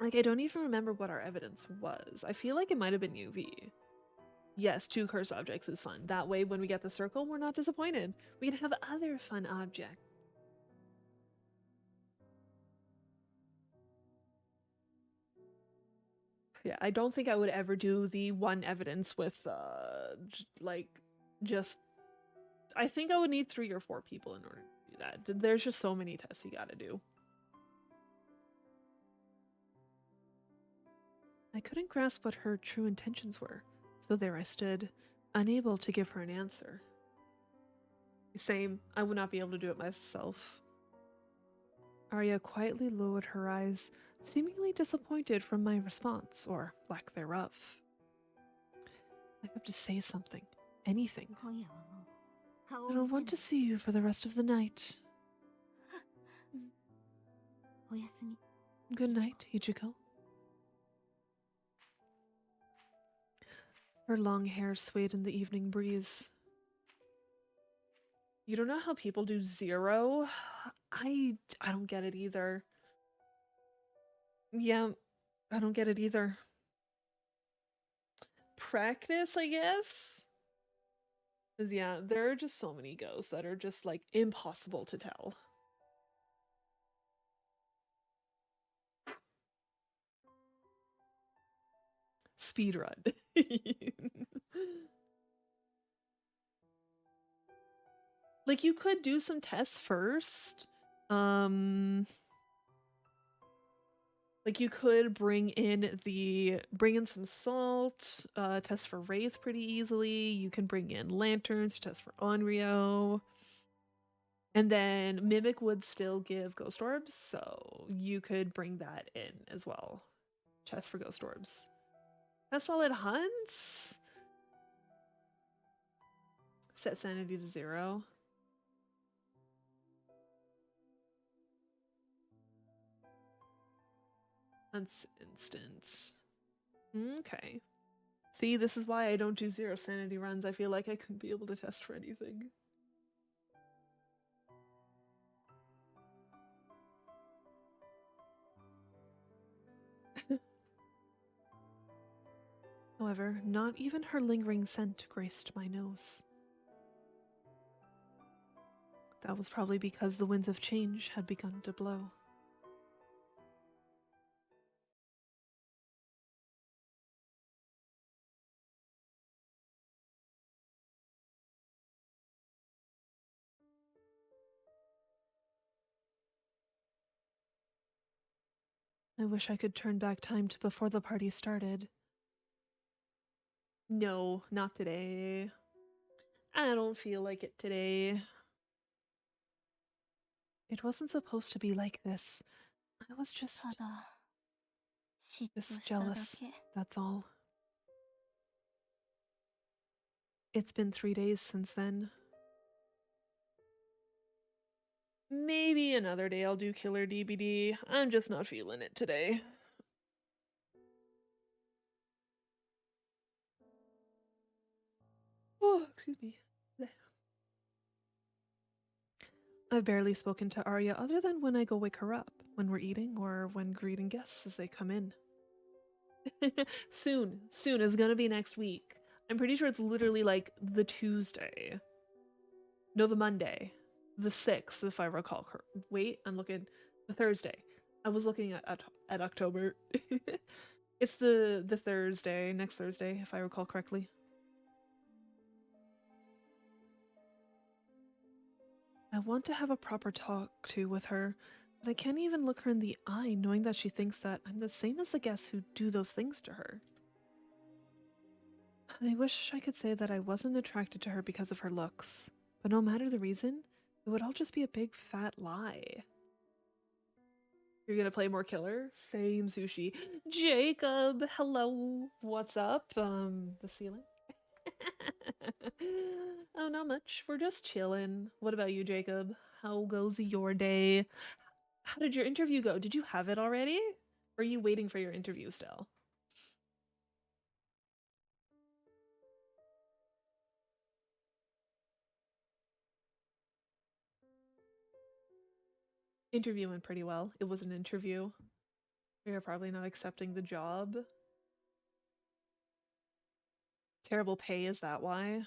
Like, I don't even remember what our evidence was. I feel like it might have been UV. Yes, 2 cursed objects is fun. That way, when we get the circle, we're not disappointed. We can have other fun objects. Yeah, I don't think I would ever do the one evidence with just I think I would need 3 or 4 people in order to do that. There's just so many tests you gotta do. I couldn't grasp what her true intentions were, so there I stood, unable to give her an answer. Same, I would not be able to do it myself. Aria quietly lowered her eyes, seemingly disappointed from my response, or lack thereof. I have to say something. Anything. 今夜はもう顔 I を don't 見 want せ to ない see you for the rest of the night. おやすみ Good night, Ichiko. Her long hair swayed in the evening breeze. You don't know how people do 0? I don't get it either. Yeah, I don't get it either. Practice, I guess? 'Cause yeah, there are just so many ghosts that are just like impossible to tell. Speedrun. Like you could do some tests first. Like you could bring in some salt, test for Wraith pretty easily. You can bring in lanterns, test for Onryo. And then Mimic would still give ghost orbs, so you could bring that in as well. Test for ghost orbs. Test while it hunts? Set sanity to 0. Hunts instant. Okay. See, this is why I don't do 0 sanity runs. I feel like I couldn't be able to test for anything. However, not even her lingering scent graced my nose. That was probably because the winds of change had begun to blow. I wish I could turn back time to before the party started. No, not today. I don't feel like it today. It wasn't supposed to be like this. I was just ただ嫉妬 just しただ jealous. け That's all. It's been 3 days since then. Maybe another day I'll do Killer DBD. I'm just not feeling it today. Oh, excuse me. I've barely spoken to Aria other than when I go wake her up, when we're eating, or when greeting guests as they come in. Soon is gonna be next week. I'm pretty sure it's literally like the Tuesday. No, the Monday. The 6th, if I recall. Wait, I'm looking. The Thursday. I was looking at October. It's the Thursday, next Thursday, if I recall correctly. I want to have a proper talk to with her, but I can't even look her in the eye knowing that she thinks that I'm the same as the guests who do those things to her. I wish I could say that I wasn't attracted to her because of her looks, but no matter the reason, it would all just be a big fat lie. You're gonna play more killer? Same, Sushi. Jacob, hello. What's up? The ceiling? Oh, not much. We're just chilling. What about you, Jacob? How goes your day? How did your interview go? Did you have it already? Or are you waiting for your interview still? Interview went pretty well. It was an interview. You're probably not accepting the job. Terrible pay, is that why?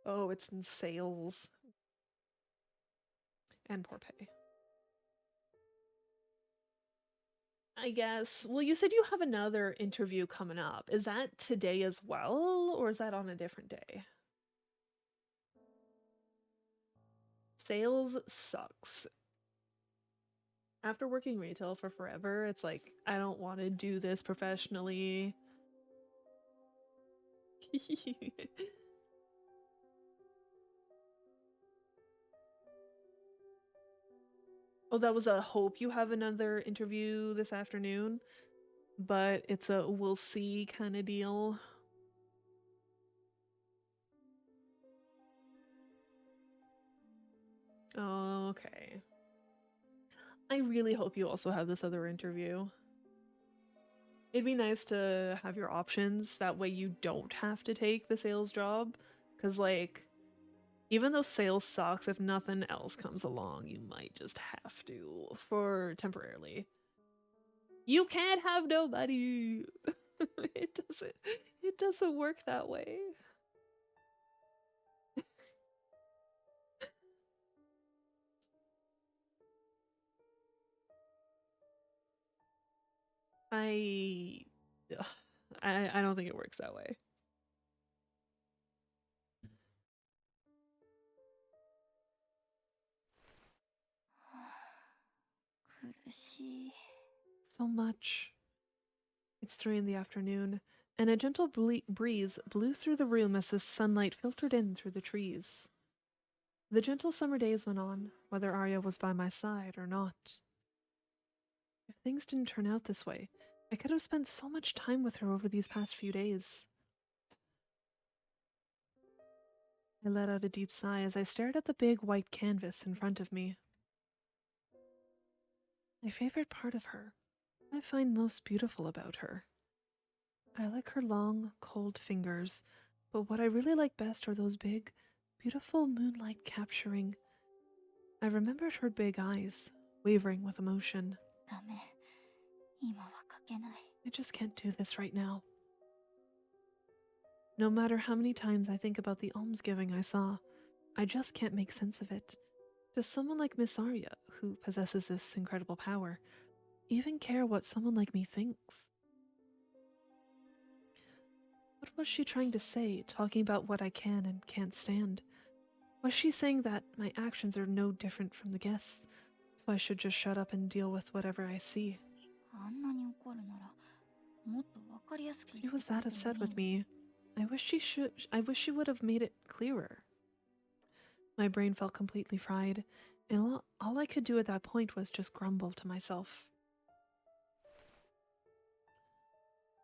Oh, it's in sales. and poor pay. I guess. Well, you said you have another interview coming up. Is that today as well, or is that on a different day? Sales sucks. After working retail for forever, it's like, I don't want to do this professionally. Oh, that was a hope you have another interview this afternoon, but it's a we'll see kind of deal. Okay. I really hope you also have this other interview. It'd be nice to have your options, that way you don't have to take the sales job, because, like, even though sales sucks, if nothing else comes along, you might just have to, for temporarily. You can't have nobody! It doesn't work that way. I don't think it works that way. So much. It's 3 in the afternoon, and a gentle breeze blew through the room as the sunlight filtered in through the trees. The gentle summer days went on, whether Aria was by my side or not. If things didn't turn out this way, I could have spent so much time with her over these past few days. I let out a deep sigh as I stared at the big white canvas in front of me. My favorite part of her, what I find most beautiful about her. I like her long, cold fingers, but what I really like best are those big, beautiful moonlight capturing. I remembered her big eyes, wavering with emotion. I just can't do this right now. No matter how many times I think about the almsgiving I saw, I just can't make sense of it. Does someone like Miss Aria, who possesses this incredible power, even care what someone like me thinks? What was she trying to say, talking about what I can and can't stand? Was she saying that my actions are no different from the guests, so I should just shut up and deal with whatever I see? If she was that upset with me, I wish she would have made it clearer. My brain felt completely fried, and all I could do at that point was just grumble to myself.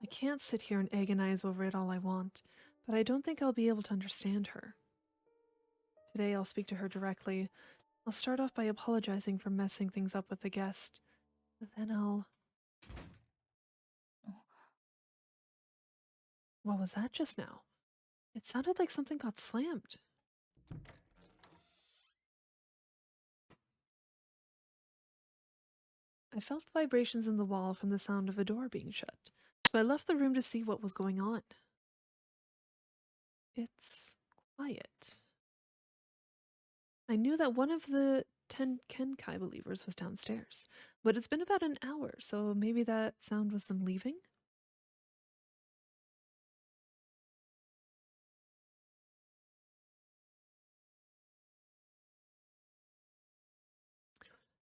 I can't sit here and agonize over it all I want, but I don't think I'll be able to understand her. Today I'll speak to her directly. I'll start off by apologizing for messing things up with the guest. Then I'll... What was that just now? It sounded like something got slammed. I felt vibrations in the wall from the sound of a door being shut, so I left the room to see what was going on. It's quiet. I knew that one of the 10 Kenkai believers was downstairs, but it's been about an hour, so maybe that sound was them leaving?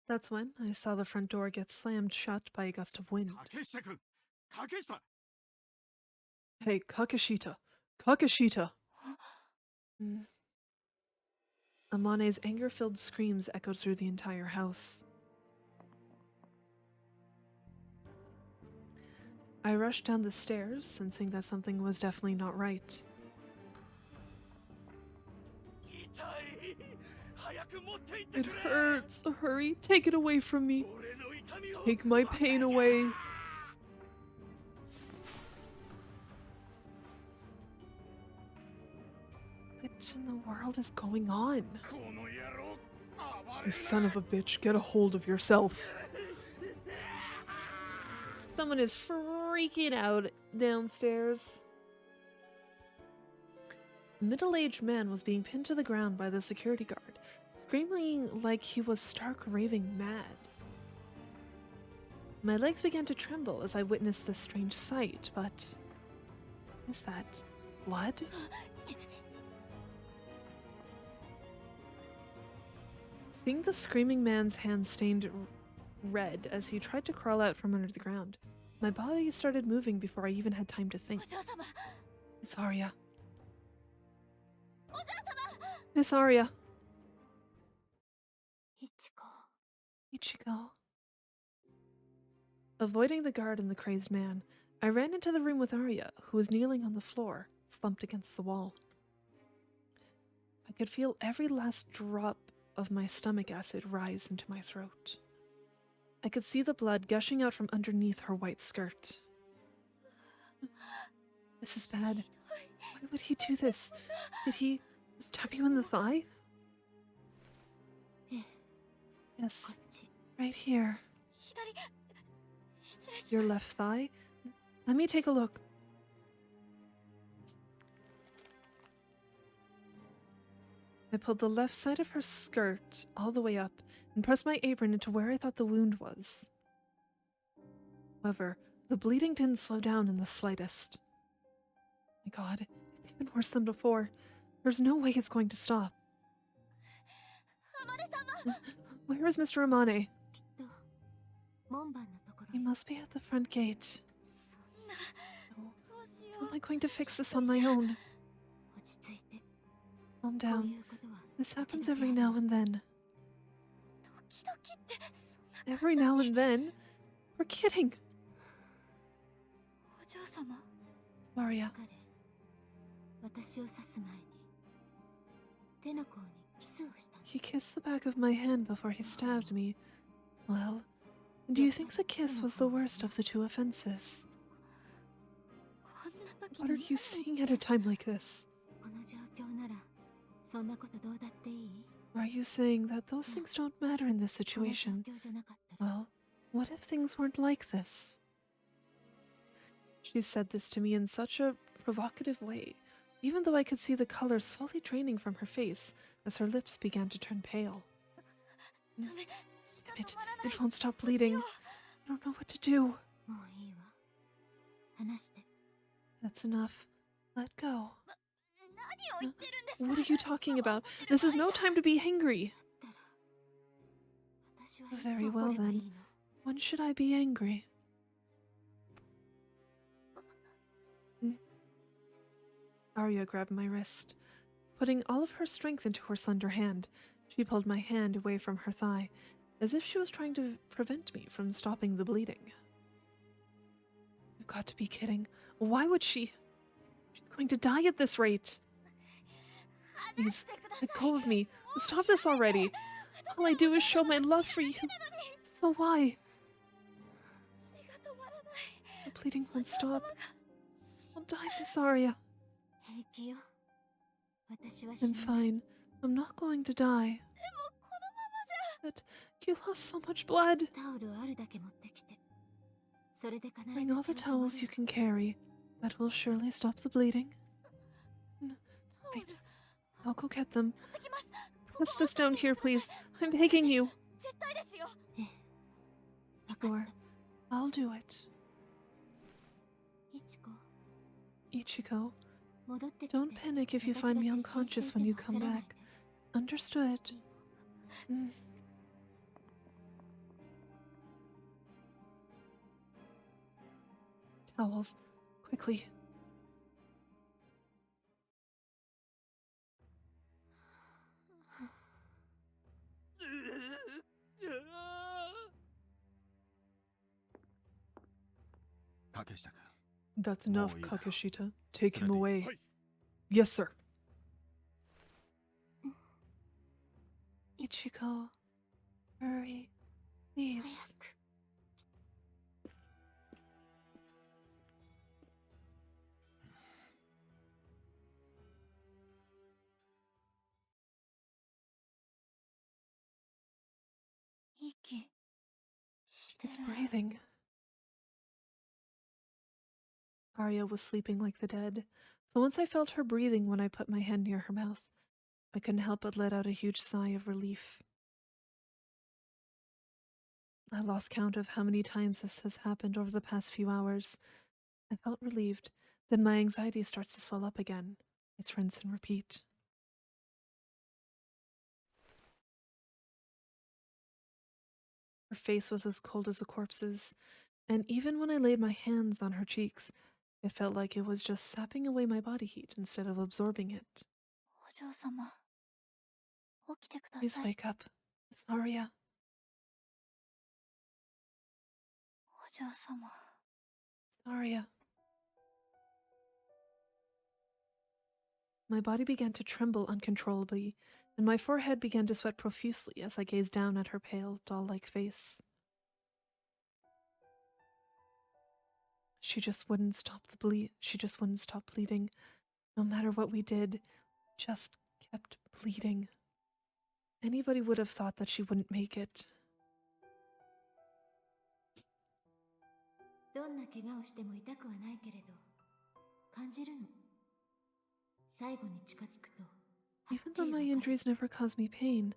That's when I saw the front door get slammed shut by a gust of wind. Hey, Kakeshita! Kakeshita! Amane's anger-filled screams echoed through the entire house. I rushed down the stairs, sensing that something was definitely not right. It hurts! Hurry, take it away from me! Take my pain away! What in the world is going on? You son of a bitch, get a hold of yourself! Someone is freaking out downstairs. A middle-aged man was being pinned to the ground by the security guard, screaming like he was stark raving mad. My legs began to tremble as I witnessed this strange sight, but is that blood? Seeing the screaming man's hand stained red as he tried to crawl out from under the ground, my body started moving before I even had time to think. お嬢様 Miss Aria. お嬢様 Miss Aria. いちこ。 Ichigo. Avoiding the guard and the crazed man, I ran into the room with Aria, who was kneeling on the floor, slumped against the wall. I could feel every last drop of my stomach acid rise into my throat. I could see the blood gushing out from underneath her white skirt. This is bad. Why would he do this? Did he stab you in the thigh? ええ、こ Yes, っち。 right here. 左失礼し Your ます left thigh? Let me take a look. I pulled the left side of her skirt all the way up and pressed my apron into where I thought the wound was. However, the bleeding didn't slow down in the slightest. My God, it's even worse than before. There's no way it's going to stop. アマネ様 Where is Mr. Amane? きっと、門番のところ He へ。 must be at the front gate. そんな No. どうしよ How う am I going to fix this on my own? 落ち着いて。 Calm こう down. いうことは This 時 happens 々 every ある now and then. 時々ってそんな Every now and then? We're kidding. お嬢様 Aria. 彼、私を刺す前に、手の甲にキスをしたの。 He kissed the back of my hand before he stabbed me. Well, do you think the kiss was the worst of the two offenses? こんな時 What are に you saying at a time like this? この状況なら、そんなことどうだっていい？ Are you saying that those things don't matter in this この状 situation? 況じゃなかったら、 Well, what if things weren't like this? She said this to me in such a provocative way, even though I could see the color slowly draining from her face as her lips began to turn pale. ダメ血が Damn it, 止まらない it won't stop どうしよ bleeding. う I don't know what to do. もういいわ。話して。 That's enough. Let go. 何を言ってるんですか What are you talking about? This is no time to be angry. だったら、私はい Very つ怒 well ればい then. いの？ When should I be angry? Aria grabbed my wrist. Putting all of her strength into her slender hand, she pulled my hand away from her thigh, as if she was trying to prevent me from stopping the bleeding. You've got to be kidding. Why would she? She's going to die at this rate. 話 Please, してくださ let い go of me. Stop this already. All I do is show my love for you. So why? 血が止まらない The bleeding お won't 嬢様 stop. が I'll die, Miss Aria. 平気よ。私は死 I'm なない。 fine. I'm not going to die. でもこのままじゃ But you lost so much blood. タオルあるだけ持ってきて。それで必ず Bring all the 血は止ま towels you る。 can carry. That will surely stop the bleeding. タオル Right. I'll go get them. 取ってきます Press this down here, please. I'm begging you. 絶対ですよええ。わかっ Sure. た。 I'll do it. いちこ、 Ichigo, 戻ってきて。 don't panic if you 私 find が me 失神 unconscious して when い you て come も焦らない back. で。 Understood. Mm. Towels. Quickly. That's enough, Oh, yeah. Kakeshita. Take him Tsunade. away. Yes, sir. Ichigo, hurry, 早 please. く。息して It's る。 breathing. Aria was sleeping like the dead, so once I felt her breathing when I put my hand near her mouth, I couldn't help but let out a huge sigh of relief. I lost count of how many times this has happened over the past few hours. I felt relieved. Then my anxiety starts to swell up again. It's rinse and repeat. Her face was as cold as a corpse's, and even when I laid my hands on her cheeks, it felt like it was just sapping away my body heat instead of absorbing it. お嬢様、起きてくだ Please さい。 wake up. It's Aria. お嬢様。 It's Aria. My body began to tremble uncontrollably, and my forehead began to sweat profusely as I gazed down at her pale, doll-like face. She just wouldn't stop bleeding. No matter what we did, just kept bleeding. Anybody would have thought that she wouldn't make it. どんな怪我をしても痛くはないけれど、感じるの。最後に近づくと、 Even though my injuries never cause me pain,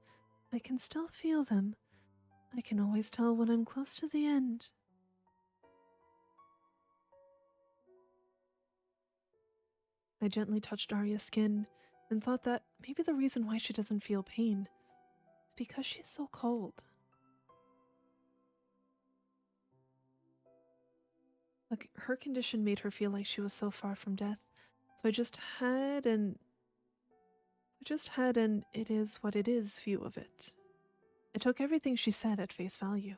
I can still feel them. I can always tell when I'm close to the end. I gently touched Aria's skin and thought that maybe the reason why she doesn't feel pain is because she's so cold. Look, her condition made her feel like she was so far from death, so I just had an it is what it is view of it. I took everything she said at face value.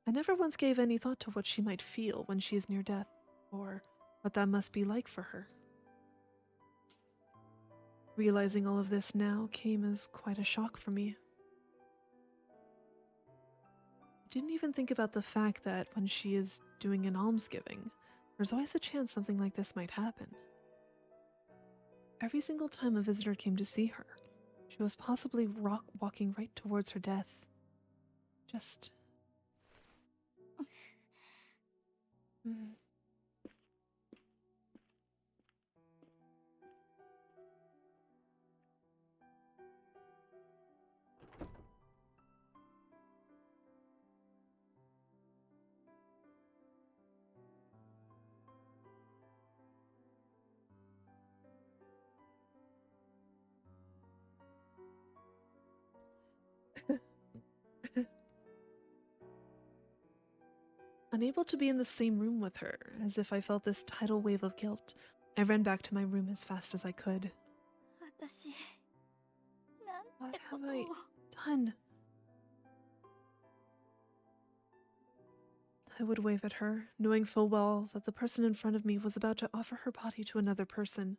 I never once gave any thought to what she might feel when she is near death, or what that must be like for her. Realizing all of this now came as quite a shock for me. I didn't even think about the fact that when she is doing an almsgiving, there's always a chance something like this might happen. Every single time a visitor came to see her, she was possibly walking right towards her death. Just... Unable to be in the same room with her, as if I felt this tidal wave of guilt, I ran back to my room as fast as I could. 私、なん What てこ have と I を。 done? I would wave at her, knowing full well that the person in front of me was about to offer her body to another person.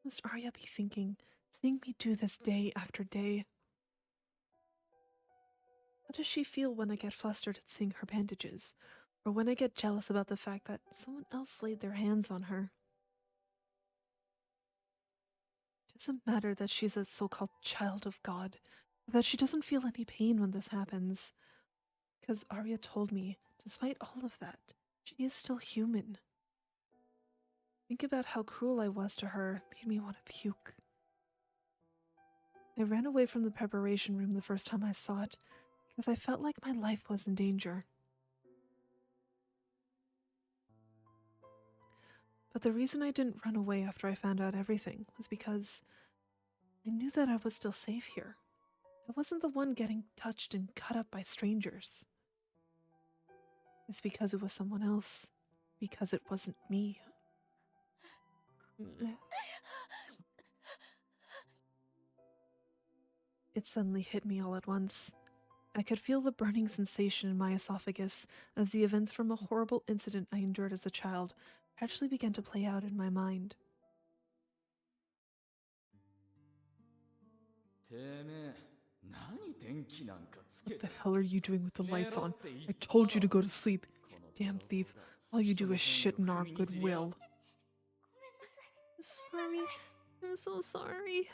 What must Arya be thinking, seeing me do this day after day? How does she feel when I get flustered at seeing her bandages, or when I get jealous about the fact that someone else laid their hands on her? It doesn't matter that she's a so-called child of God, or that she doesn't feel any pain when this happens. Because Arya told me, despite all of that, she is still human. Think about how cruel I was to her made me want to puke. I ran away from the preparation room the first time I saw it, because I felt like my life was in danger. But the reason I didn't run away after I found out everything was because I knew that I was still safe here. I wasn't the one getting touched and cut up by strangers. It's because it was someone else. Because it wasn't me. It suddenly hit me all at once. I could feel the burning sensation in my esophagus as the events from a horrible incident I endured as a child gradually began to play out in my mind. What the hell are you doing with the lights on? I told you to go to sleep. You damn thief. All you do is shit in our goodwill. I'm sorry. I'm so sorry.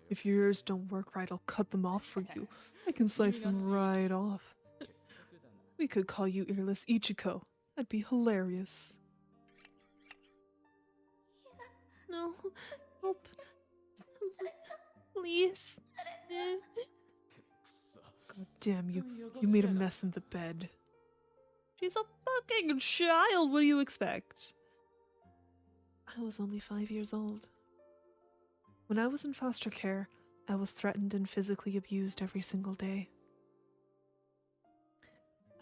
If your ears don't work right, I'll cut them off for you. I can slice them right off. We could call you Earless Ichiko. That'd be hilarious. No. Help. Please. くそ God damn you. You made a mess in the bed. She's a fucking child. What do you expect? I was only 5 years old. When I was in foster care, I was threatened and physically abused every single day.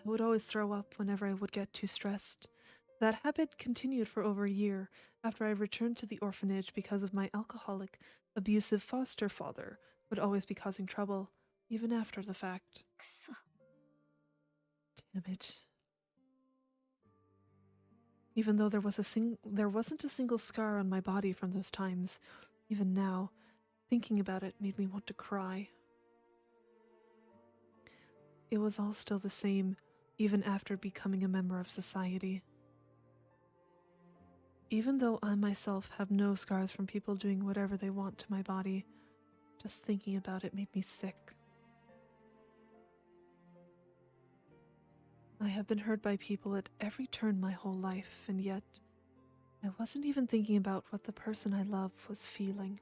I would always throw up whenever I would get too stressed. That habit continued for over a year after I returned to the orphanage because of my alcoholic, abusive foster father would always be causing trouble, even after the fact. くそ Damn it. Even though there wasn't a single scar on my body from those times, even now, thinking about it made me want to cry. It was all still the same, even after becoming a member of society. Even though I myself have no scars from people doing whatever they want to my body, just thinking about it made me sick. I have been hurt by people at every turn my whole life, and yet I wasn't even thinking about what the person I love was feeling.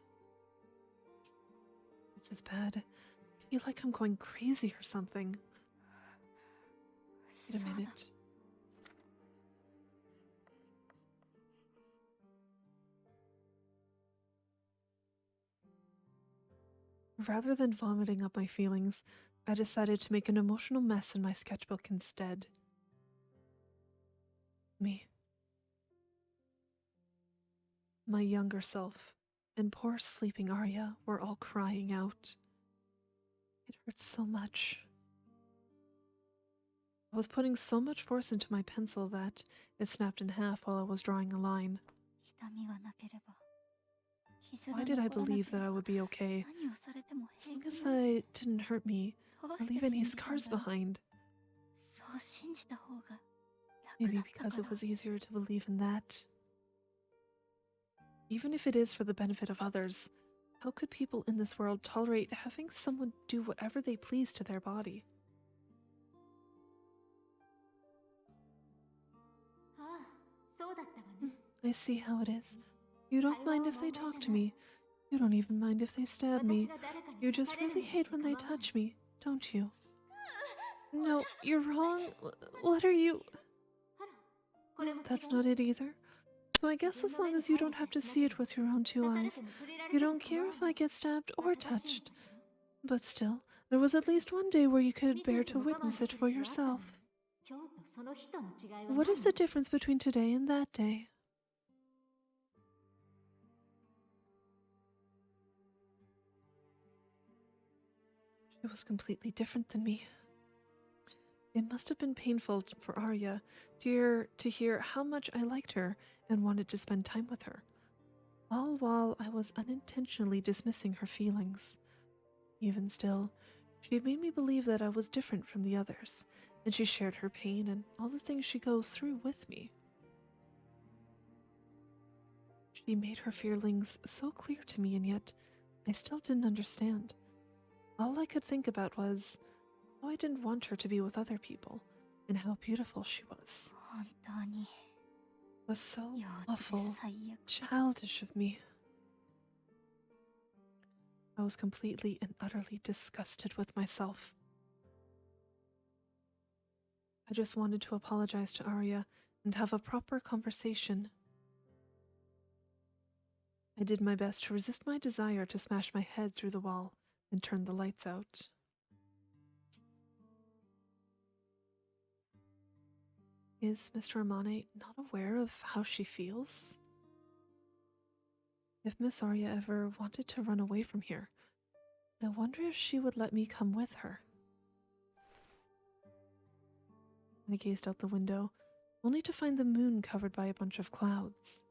It's as bad. I feel like I'm going crazy or something. Wait a そうだ minute. Rather than vomiting up my feelings, I decided to make an emotional mess in my sketchbook instead. Me. My younger self and poor sleeping Aria were all crying out. It hurt so much. I was putting so much force into my pencil that it snapped in half while I was drawing a line. 痛みがなければ傷が Why did I 残らなけ believe れ that I ば would be okay? 何をされても As 平 long 気 as なの I didn't hurt me どう or して leave any 信じたん scars だろう behind. そう信じた方が楽 Maybe だったか because ら it was easier to believe in that. Even if it is for the benefit of others, how could people in this world tolerate having someone do whatever they please to their body? ああ、そうだったわね。 I see how it is. You don't mind if they talk to me. You don't even mind if they stab 私 me. が誰かに You 刺 just される really の hate なん when て they 構わない touch me, don't you? No, you're wrong. What are you? あら、これも違う That's not it either. So I guess as long as you don't have to see it with your own two 刺され eyes, ても触れられ you ても don't 構 care わ if な I い get stabbed or 私の touched. たちよ But still, there was at least one day where you could 見て bear いて to も我慢 witness で it き for る日はあったの yourself. 今日とその日との違いは What 何 is the difference between today and that day? She was completely different than me. It must have been painful for Arya to hear how much I liked her and wanted to spend time with her, all while I was unintentionally dismissing her feelings. Even still, she had made me believe that I was different from the others, and she shared her pain and all the things she goes through with me. She made her feelings so clear to me, and yet I still didn't understand. All I could think about was how I didn't want her to be with other people, and how beautiful she was. 本当に It was so 幼稚で awful, 最悪 childish of me. I was completely and utterly disgusted with myself. I just wanted to apologize to Arya and have a proper conversation. I did my best to resist my desire to smash my head through the wall and turn the lights out. Is Mr. Amane not aware of how she feels? If Miss Arya ever wanted to run away from here, I wonder if she would let me come with her. I gazed out the window, only to find the moon covered by a bunch of clouds.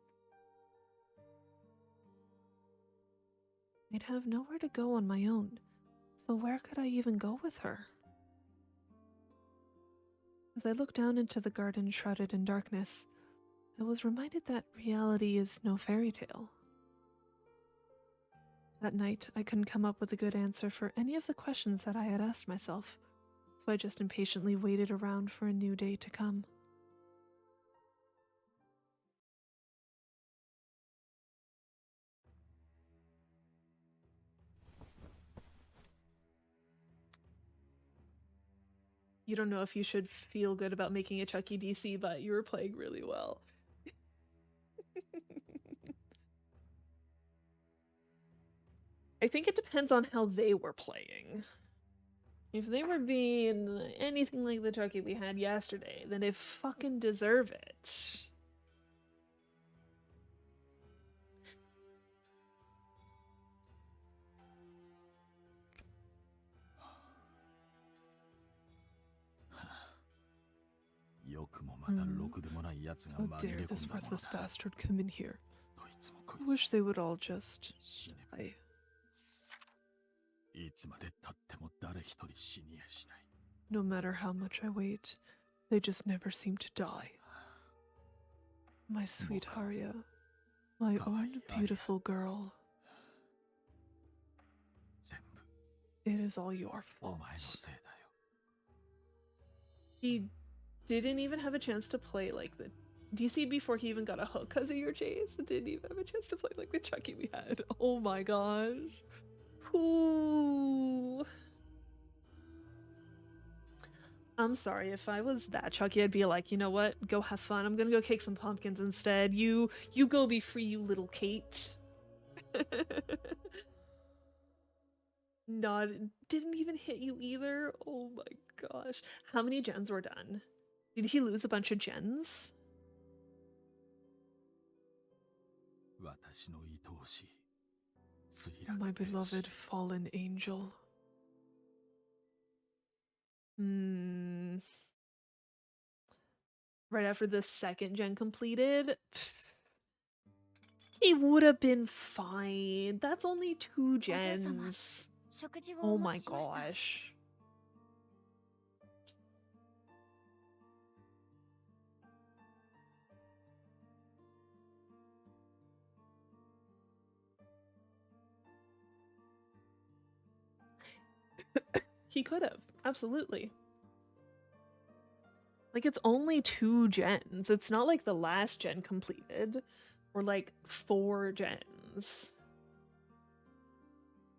I'd have nowhere to go on my own, so where could I even go with her? As I looked down into the garden shrouded in darkness, I was reminded that reality is no fairy tale. That night, I couldn't come up with a good answer for any of the questions that I had asked myself, so I just impatiently waited around for a new day to come. you don't know if you should feel good about making a Chucky DC, but you were playing really well. I think it depends on how they were playing. If they were being anything like the Chucky we had yesterday, then they fucking deserve it. How dare this worthless bastard come in here? I wish they would all just die. No matter how much I wait, they just never seem to die. My sweet Aria, my own beautiful girl. It is all your fault. He didn't even have a chance to play like the DC before he even got a hook because of your chase. Didn't even have a chance to play like the Chucky we had. Oh my gosh. Ooh. I'm sorry, if I was that Chucky, I'd be like, you know what? Go have fun. I'm gonna go kick some pumpkins instead. You go be free, you little Kate. Didn't even hit you either. Oh my gosh. How many gens were done? Did he lose a bunch of gens? My beloved fallen angel. Right after the second gen completed, he would have been fine. That's only 2 gens. Oh my gosh. He could have, absolutely. Like, it's only 2 gens. It's not like the last gen completed, or like 4 gens.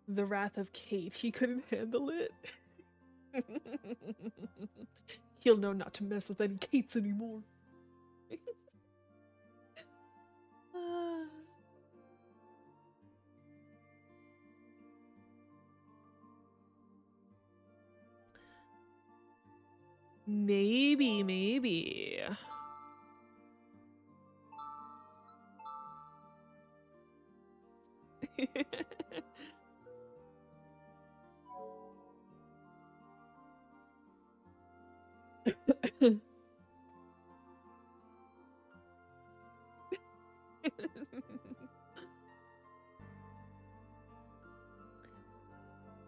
The Wrath of Kate, he couldn't handle it. He'll know not to mess with any Kates anymore. Maybe.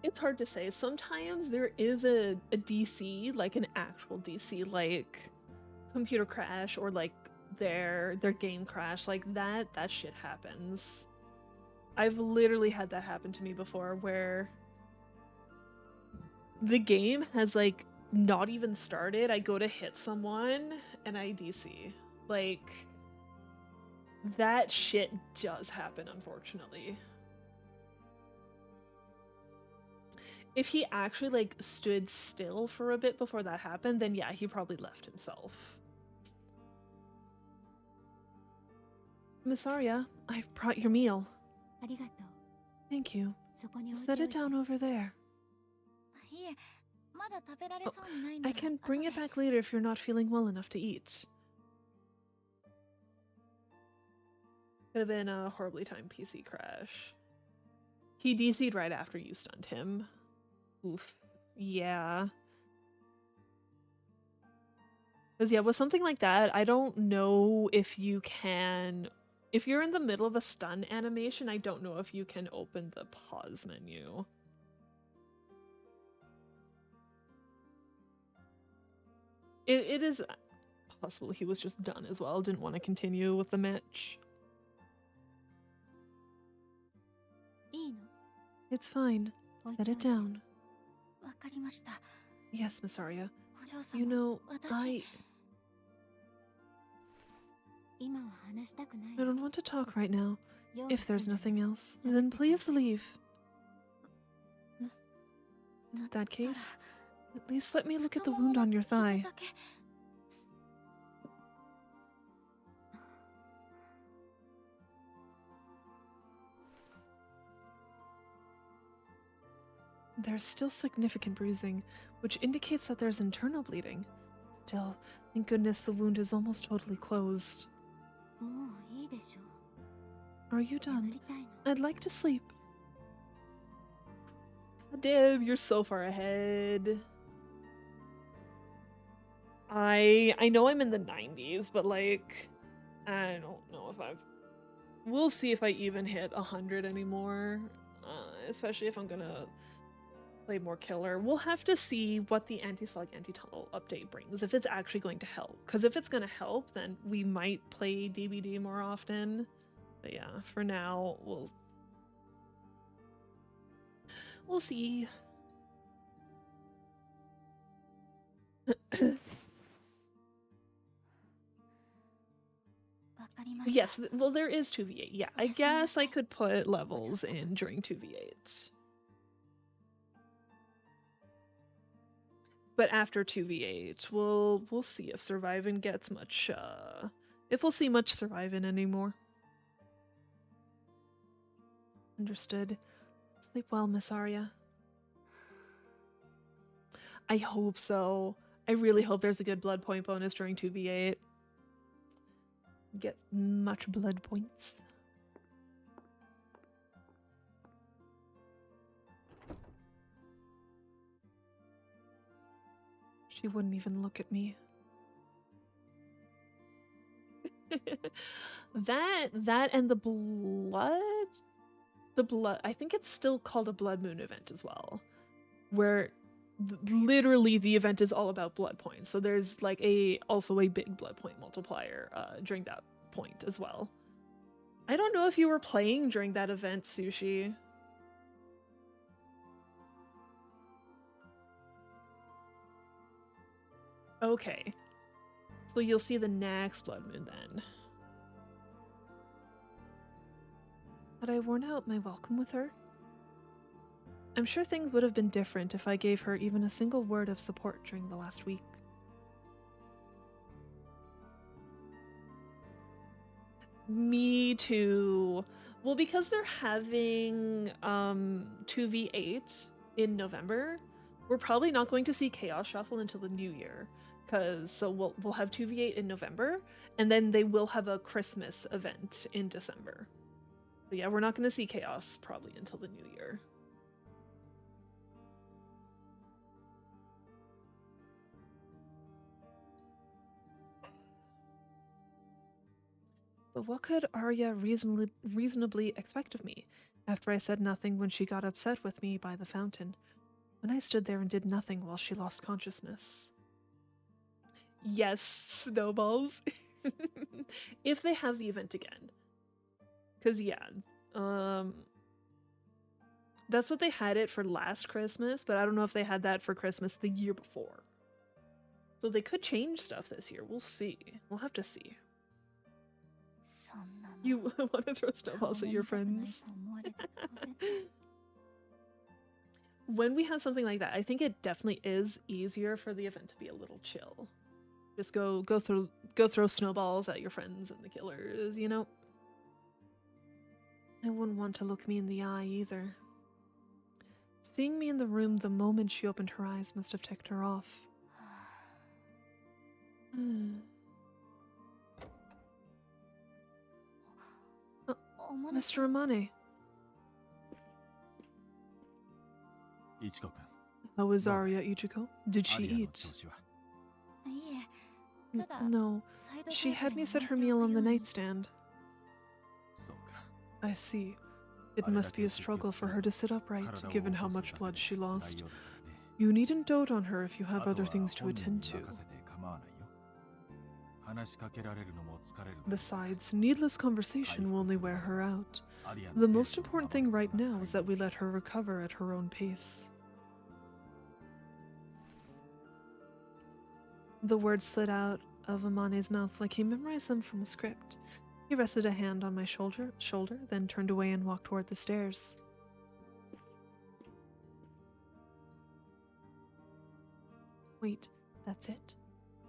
It's hard to say. Sometimes there is a DC, like an actual DC, like computer crash or like their game crash, like that shit happens. I've literally had that happen to me before, where the game has like not even started. I go to hit someone and I DC. Like, that shit does happen, unfortunately. If he actually like stood still for a bit before that happened, then yeah, he probably left himself. Miss Aria, I've brought your meal. Thank you. Set it down over there. I can bring it back later if you're not feeling well enough to eat. Could have been a horribly timed PC crash. He DC'd right after you stunned him. Oof. Yeah. Because yeah, with something like that, I don't know if you can... If you're in the middle of a stun animation, I don't know if you can open the pause menu. It is possible he was just done as well, didn't want to continue with the match. It's fine. Set it down. Yes, Miss Aria. You know, I don't want to talk right now. If there's nothing else, then please leave. In that case, At least let me look at the wound on your thigh. There's still significant bruising, which indicates that there's internal bleeding. Still, thank goodness the wound is almost totally closed. Are you done? I'd like to sleep. God damn, you're so far ahead. I know I'm in the 90s, but like, I don't know if I've... We'll see if I even hit 100 anymore, especially if I'm gonna play more killer. We'll have to see what the anti-slug, anti-tunnel update brings, if it's actually going to help. Because if it's going to help, then we might play DBD more often. But yeah, for now, we'll see. Yes, well, there is 2v8. Yeah, I guess I could put levels in during 2v8. But after 2v8, we'll see if Survivin gets much, if we'll see much Survivin anymore. Understood. Sleep well, Miss Aria. I hope so. I really hope there's a good blood point bonus during 2v8. Get much blood points. She wouldn't even look at me. that and the blood, I think it's still called a blood moon event as well, where literally the event is all about blood points. So there's like also a big blood point multiplier during that point as well. I don't know if you were playing during that event, Sushi. Okay. So you'll see the next blood moon then. Had I worn out my welcome with her? I'm sure things would have been different if I gave her even a single word of support during the last week. Me too. Well, because they're having 2v8 in November, we're probably not going to see Chaos Shuffle until the new year. So we'll have 2v8 in November, and then they will have a Christmas event in December. But yeah, we're not going to see Chaos probably until the new year. But what could Aria reasonably expect of me after I said nothing when she got upset with me by the fountain, when I stood there and did nothing while she lost consciousness? Yes, snowballs. If they have the event again. Because yeah, that's what they had it for last Christmas, but I don't know if they had that for Christmas the year before. So they could change stuff this year. We'll see. We'll have to see. You want to throw snowballs at your friends? When we have something like that, I think it definitely is easier for the event to be a little chill. Just go throw snowballs at your friends and the killers, you know? I wouldn't want to look me in the eye either. Seeing me in the room the moment she opened her eyes must have ticked her off. Mr. Amane. Ichiko-kun. How is Aria, Ichiko? Did she eat? No, she had me set her meal on the nightstand. I see. It must be a struggle for her to sit upright, given how much blood she lost. You needn't dote on her if you have other things to attend to. Besides, needless conversation will only wear her out. The most important thing right now is that we let her recover at her own pace. The words slid out of Amane's mouth like he memorized them from a script. He rested a hand on my shoulder, then turned away and walked toward the stairs. Wait, that's it?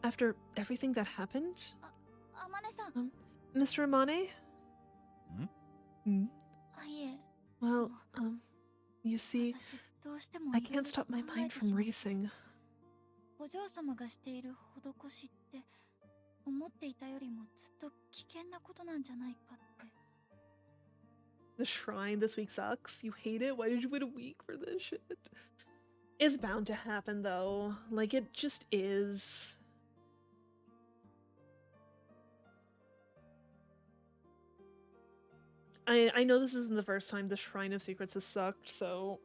After everything that happened? あまねさん Mr. Amane? Hmm? いえ Well, you see, 私どうしても I いろいろ can't stop my 考 mind えて from しまって racing. お嬢様がしている施しって思っていたよりもずっと危険なことなんじゃないかって The shrine this week sucks. You hate it? Why did you wait a week for this shit? It's bound to happen, though. Like, it just is. I know this isn't the first time the Shrine of Secrets has sucked, so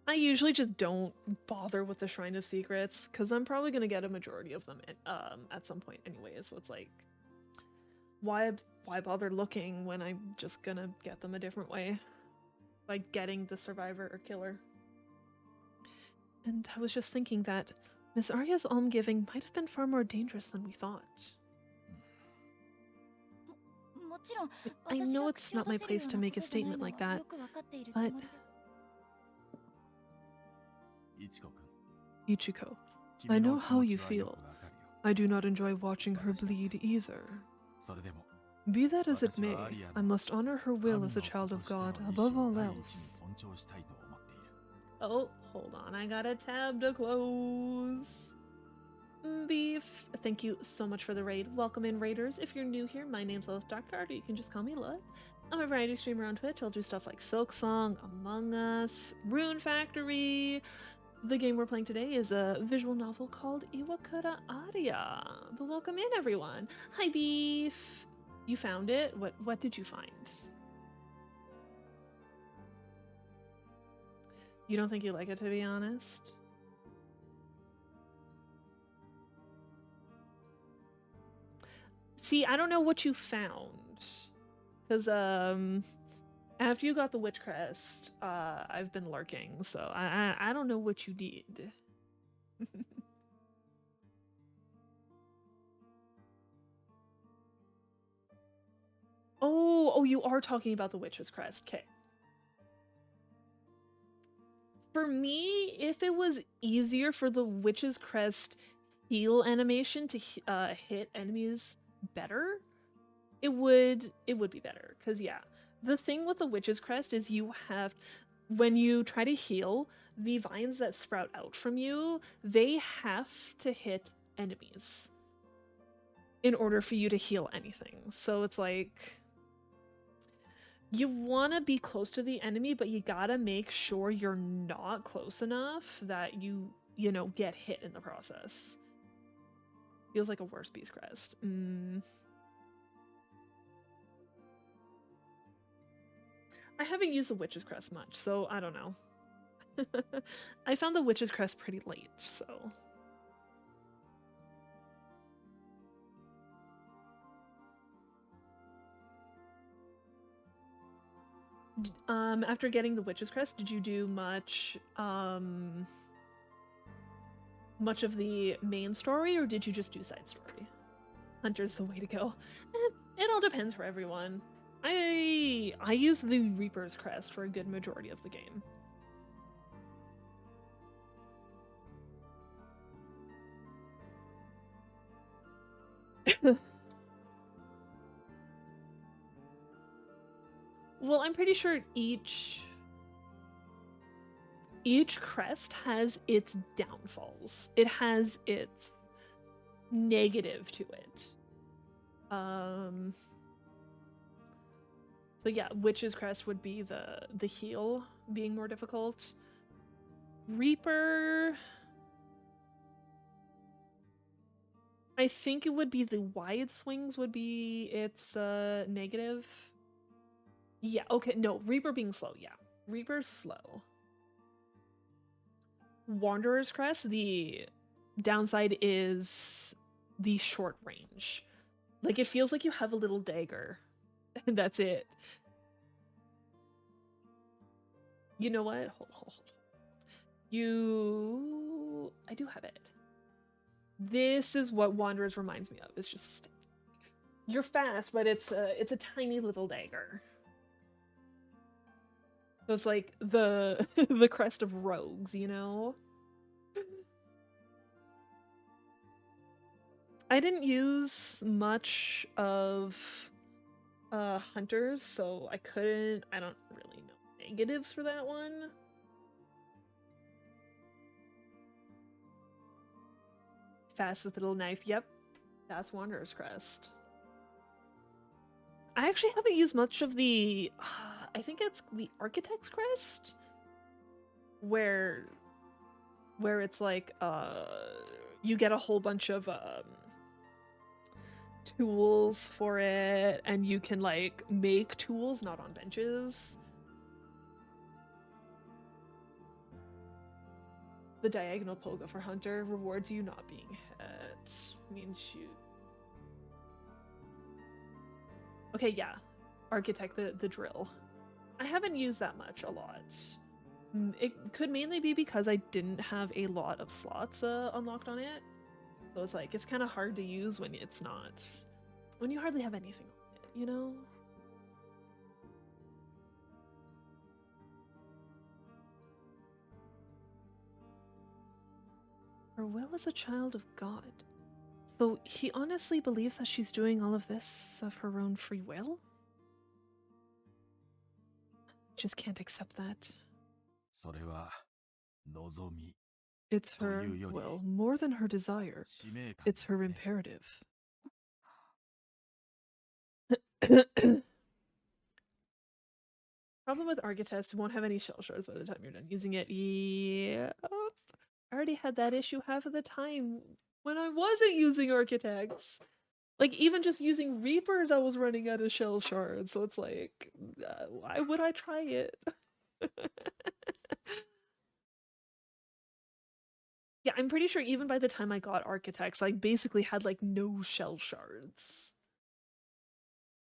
I usually just don't bother with the Shrine of Secrets, because I'm probably going to get a majority of them at some point anyways, so it's like, why bother looking when I'm just gonna get them a different way? By getting the survivor or killer. And I was just thinking that Miss Aria's almgiving might have been far more dangerous than we thought. もちろん I 私 know が it's 口を not my 出せるよ place う to な make こ a とじゃない statement の like は that, よくわかっているつ but もりで Ichiko-kun. Ichiko, I know how you feel. I do not enjoy watching her bleed either. Be that as it may, I must honor her will as a child of God above all else. Oh, hold on, I got a tab to close. Beef, thank you so much for the raid. Welcome in, raiders. If you're new here, my name's Lilith Darkcard, or you can just call me Lilith. I'm a variety streamer on Twitch. I'll do stuff like Silksong, Among Us, Rune Factory. The game we're playing today is a visual novel called Iwakura Aria. But welcome in, everyone. Hi, Beef. You found it? What did you find? You don't think you like it, to be honest? See, I don't know what you found. Because, after you got the Witch Crest, I've been lurking, so I don't know what you did. Oh, you are talking about the Witch's Crest. Okay. For me, if it was easier for the Witch's Crest heal animation to hit enemies better, it would be better. Because, yeah, the thing with the Witch's Crest is you have, when you try to heal, the vines that sprout out from you, they have to hit enemies in order for you to heal anything. So it's like, you want to be close to the enemy, but you gotta make sure you're not close enough that you know, get hit in the process. Feels like a worse Beast Crest. I haven't used the Witch's Crest much, so I don't know. I found the Witch's Crest pretty late, so... After getting the Witch's Crest, did you do much of the main story, or did you just do side story? Hunter's the way to go. It all depends for everyone. I use the Reaper's Crest for a good majority of the game. Well, I'm pretty sure each crest has its downfalls. It has its negative to it. So yeah, Witch's Crest would be the heal being more difficult. Reaper, I think it would be the wide swings would be its negative. Yeah, okay, no, Reaper being slow, yeah. Reaper's slow. Wanderer's Crest, the downside is the short range. Like, it feels like you have a little dagger. And that's it. You know what? Hold. I do have it. This is what Wanderers reminds me of. It's just... You're fast, but it's a tiny little dagger. So it's like the the crest of rogues, you know? I didn't use much of hunters, so I don't really know negatives for that one. Fast with a little knife. Yep, that's Wanderer's Crest. I actually haven't used much of the I think it's the Architect's Crest, where it's like you get a whole bunch of tools for it, and you can like make tools not on benches. The diagonal polka for Hunter rewards you not being hit. Means you. Okay, yeah. Architect, the drill. I haven't used that much a lot. It could mainly be because I didn't have a lot of slots unlocked on it. So it's like, it's kind of hard to use when it's not. When you hardly have anything on it, you know? Her will is a child of God. So he honestly believes that she's doing all of this of her own free will? Just can't accept that. それは望み It's her というより will, more than her desire. 使命感 It's her だね imperative. Problem with Architect, you won't have any shell shards by the time you're done using it. Yep. I already had that issue half of the time when I wasn't using Architects. Like, even just using Reapers, I was running out of shell shards, so it's like, why would I try it? Yeah, I'm pretty sure even by the time I got Architects, I basically had, like, no shell shards.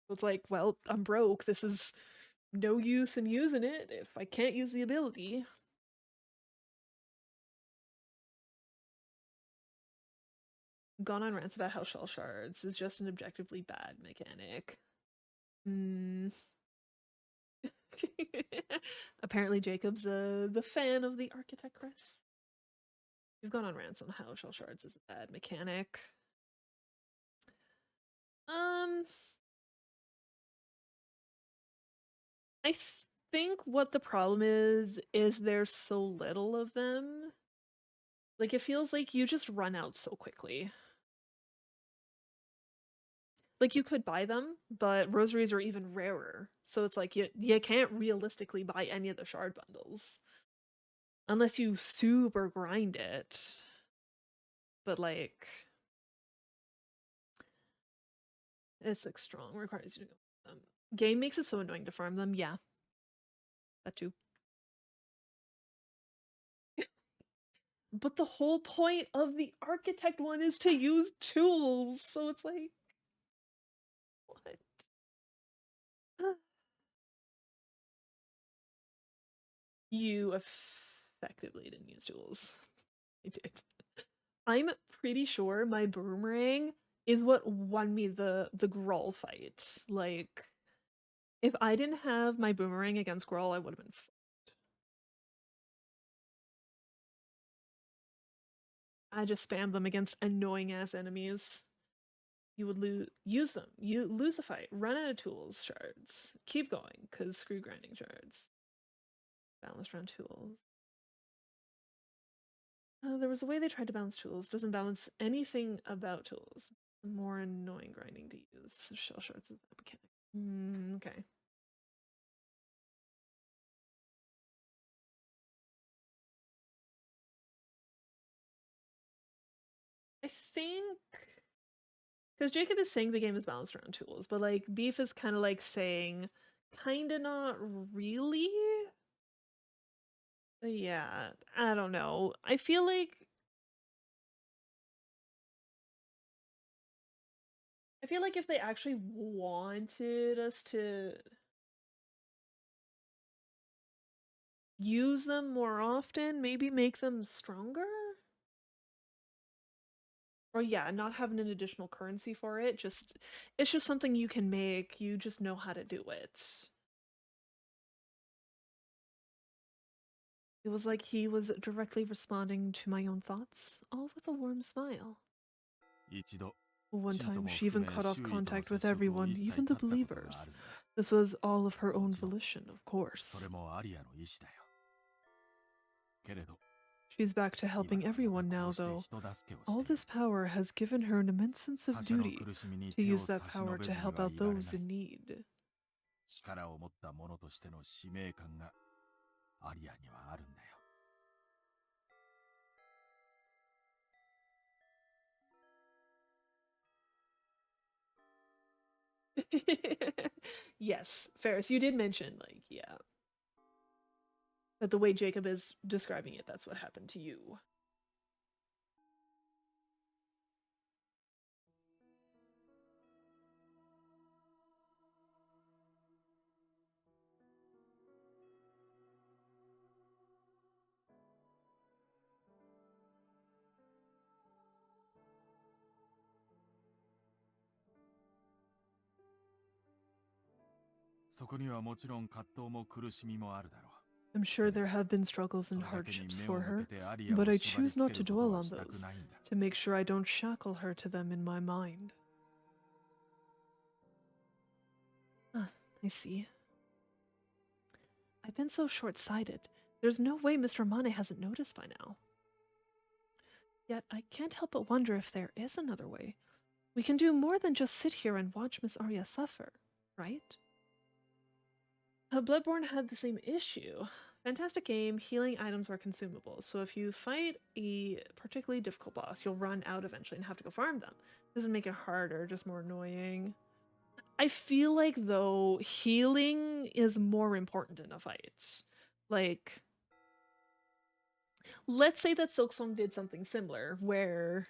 So it's like, well, I'm broke. This is no use in using it if I can't use the ability. Gone on rants about how shell shards is just an objectively bad mechanic. Apparently Jacob's the fan of the Architect Chris. You've gone on rants on how shell shards is a bad mechanic. I think what the problem is there's so little of them. Like, it feels like you just run out so quickly. Like, you could buy them, but rosaries are even rarer. So it's like you can't realistically buy any of the shard bundles. Unless you super grind it. But like, it's like strong, requires you to go. Game makes it so annoying to farm them, yeah. That too. But the whole point of the Architect one is to use tools, so it's like, what? You effectively didn't use tools. I did. I'm pretty sure my boomerang is what won me the Grawl fight. Like, if I didn't have my boomerang against Grawl, I would have been fucked. I just spammed them against annoying ass enemies. You would use them. You lose the fight. Run out of tools shards. Keep going, because screw grinding shards. Balance around tools. There was a way they tried to balance tools. Doesn't balance anything about tools. More annoying grinding to use. Shell shards is that mechanic. Okay. I think because Jacob is saying the game is balanced around tools, but like Beef is kind of like saying, kind of not really. Yeah, I don't know. I feel like if they actually wanted us to use them more often, maybe make them stronger? Or yeah, not having an additional currency for it, it's just something you can make, you just know how to do it. It was like he was directly responding to my own thoughts, all with a warm smile. 一度 One 信徒 time も she even 含め cut off 周囲との contact 接 with 触を everyone, 一切 even the 絶ったことがあ believers. るんだ。 This was all of her own もちろん volition, of そ course. れもアリアの意思だよ。けれど She's back to 今 helping はま everyone たこ now, うして though. 人助けを All してい this る。 power has given her an immense sense of 他者の duty 苦しみに to 手を use 差 that し伸 power べ to ずに help は out いられな those い。 in need. 力を持った者としての使命感がアリアにはあるんだよ。 Yes, Ferris, you did mention, like, yeah, that the way Jacob is describing it, that's what happened to you. I'm sure there have been struggles and hardships for her, but I choose not to dwell on those, to make sure I don't shackle her to them in my mind. Ah, I see. I've been so short-sighted. There's no way Mr. Mane hasn't noticed by now. Yet I can't help but wonder if there is another way. We can do more than just sit here and watch Miss Aria suffer, right? Bloodborne had the same issue. Fantastic game, healing items are consumable, so if you fight a particularly difficult boss, you'll run out eventually and have to go farm them. Doesn't make it harder, just more annoying. I feel like, though, healing is more important in a fight. Like, let's say that Silksong did something similar, where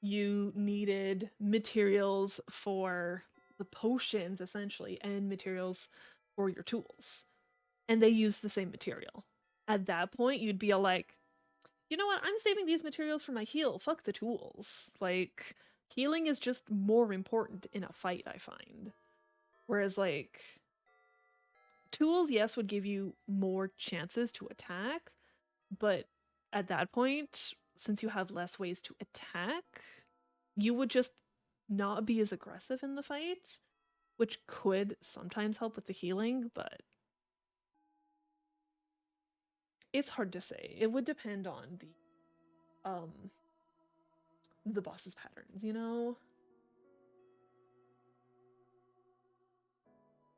you needed materials for the potions, essentially, and materials for your tools. And they use the same material. At that point, you'd be like, you know what? I'm saving these materials for my heal. Fuck the tools. Like, healing is just more important in a fight, I find. Whereas, like, tools, yes, would give you more chances to attack, but at that point, since you have less ways to attack, you would just not be as aggressive in the fight, which could sometimes help with the healing, but it's hard to say. It would depend on the boss's patterns, you know?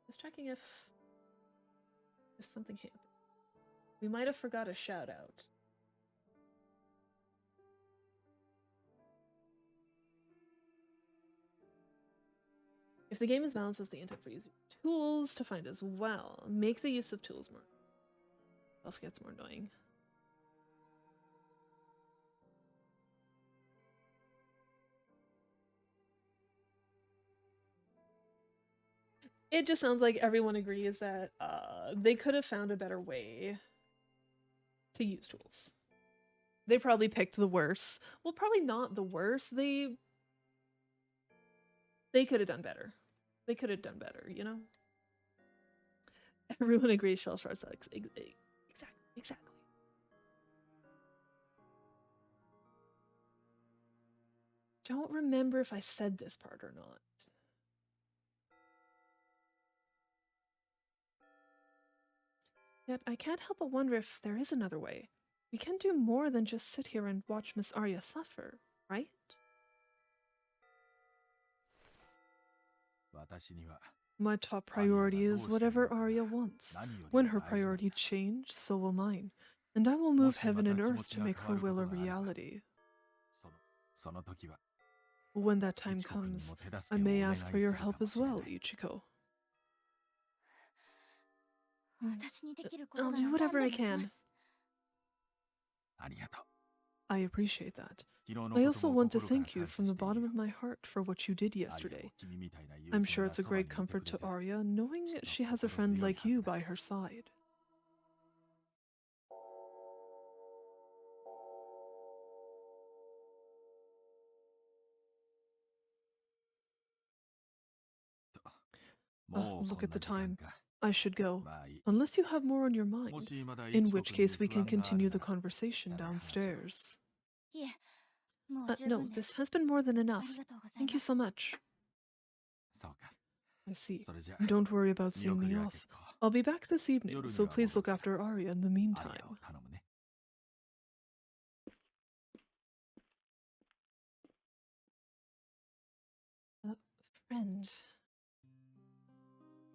Just checking if something happened. We might have forgot a shout out. If the game is balanced with the intent for using tools to find as well, make the use of tools more. Self gets more annoying. It just sounds like everyone agrees that they could have found a better way to use tools. They probably picked the worst. Well, probably not the worst. They could have done better. They could have done better, you know? Everyone agrees shell shards sucks. Exactly. Don't remember if I said this part or not. Yet I can't help but wonder if there is another way. We can do more than just sit here and watch Miss Aria suffer, right? My top priority is whatever Aria wants. When her priority change, so will mine. And I will move heaven and earth to make her will a reality. When that time comes, I may ask for your help as well, Ichiko. I'll do whatever I can. I appreciate that. I also want to thank you from the bottom of my heart for what you did yesterday. I'm sure it's a great comfort to Aria knowing she has a friend like you by her side. Look at the time. I should go. Unless you have more on your mind, in which case we can continue the conversation downstairs. もう十 No, 分で this す。 has been more than あ enough. りがとうござい Thank ま you す。 so much. そうか。 I see. それじゃ Don't worry about seeing 見送 me りは off. 結構。 I'll be back this evening, 夜に so は please 戻 look るけ after ど Aria in the ア meantime. リアを頼むね。 Friend.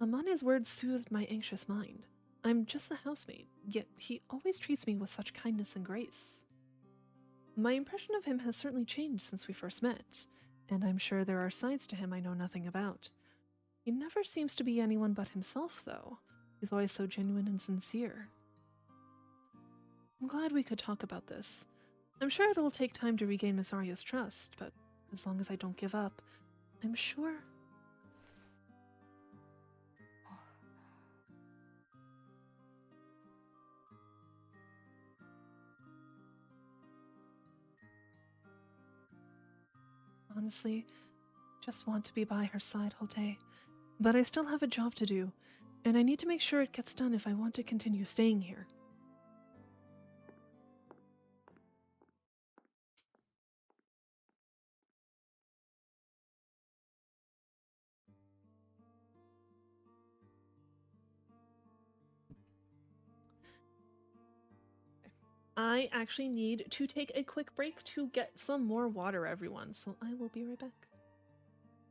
Amani's words soothed my anxious mind. I'm just a housemaid, yet he always treats me with such kindness and grace. My impression of him has certainly changed since we first met, and I'm sure there are sides to him I know nothing about. He never seems to be anyone but himself, though. He's always so genuine and sincere. I'm glad we could talk about this. I'm sure it'll take time to regain Miss Aria's trust, but as long as I don't give up, I'm sure... Honestly, just want to be by her side all day. But I still have a job to do, and I need to make sure it gets done if I want to continue staying here. I actually need to take a quick break to get some more water, everyone, so I will be right back.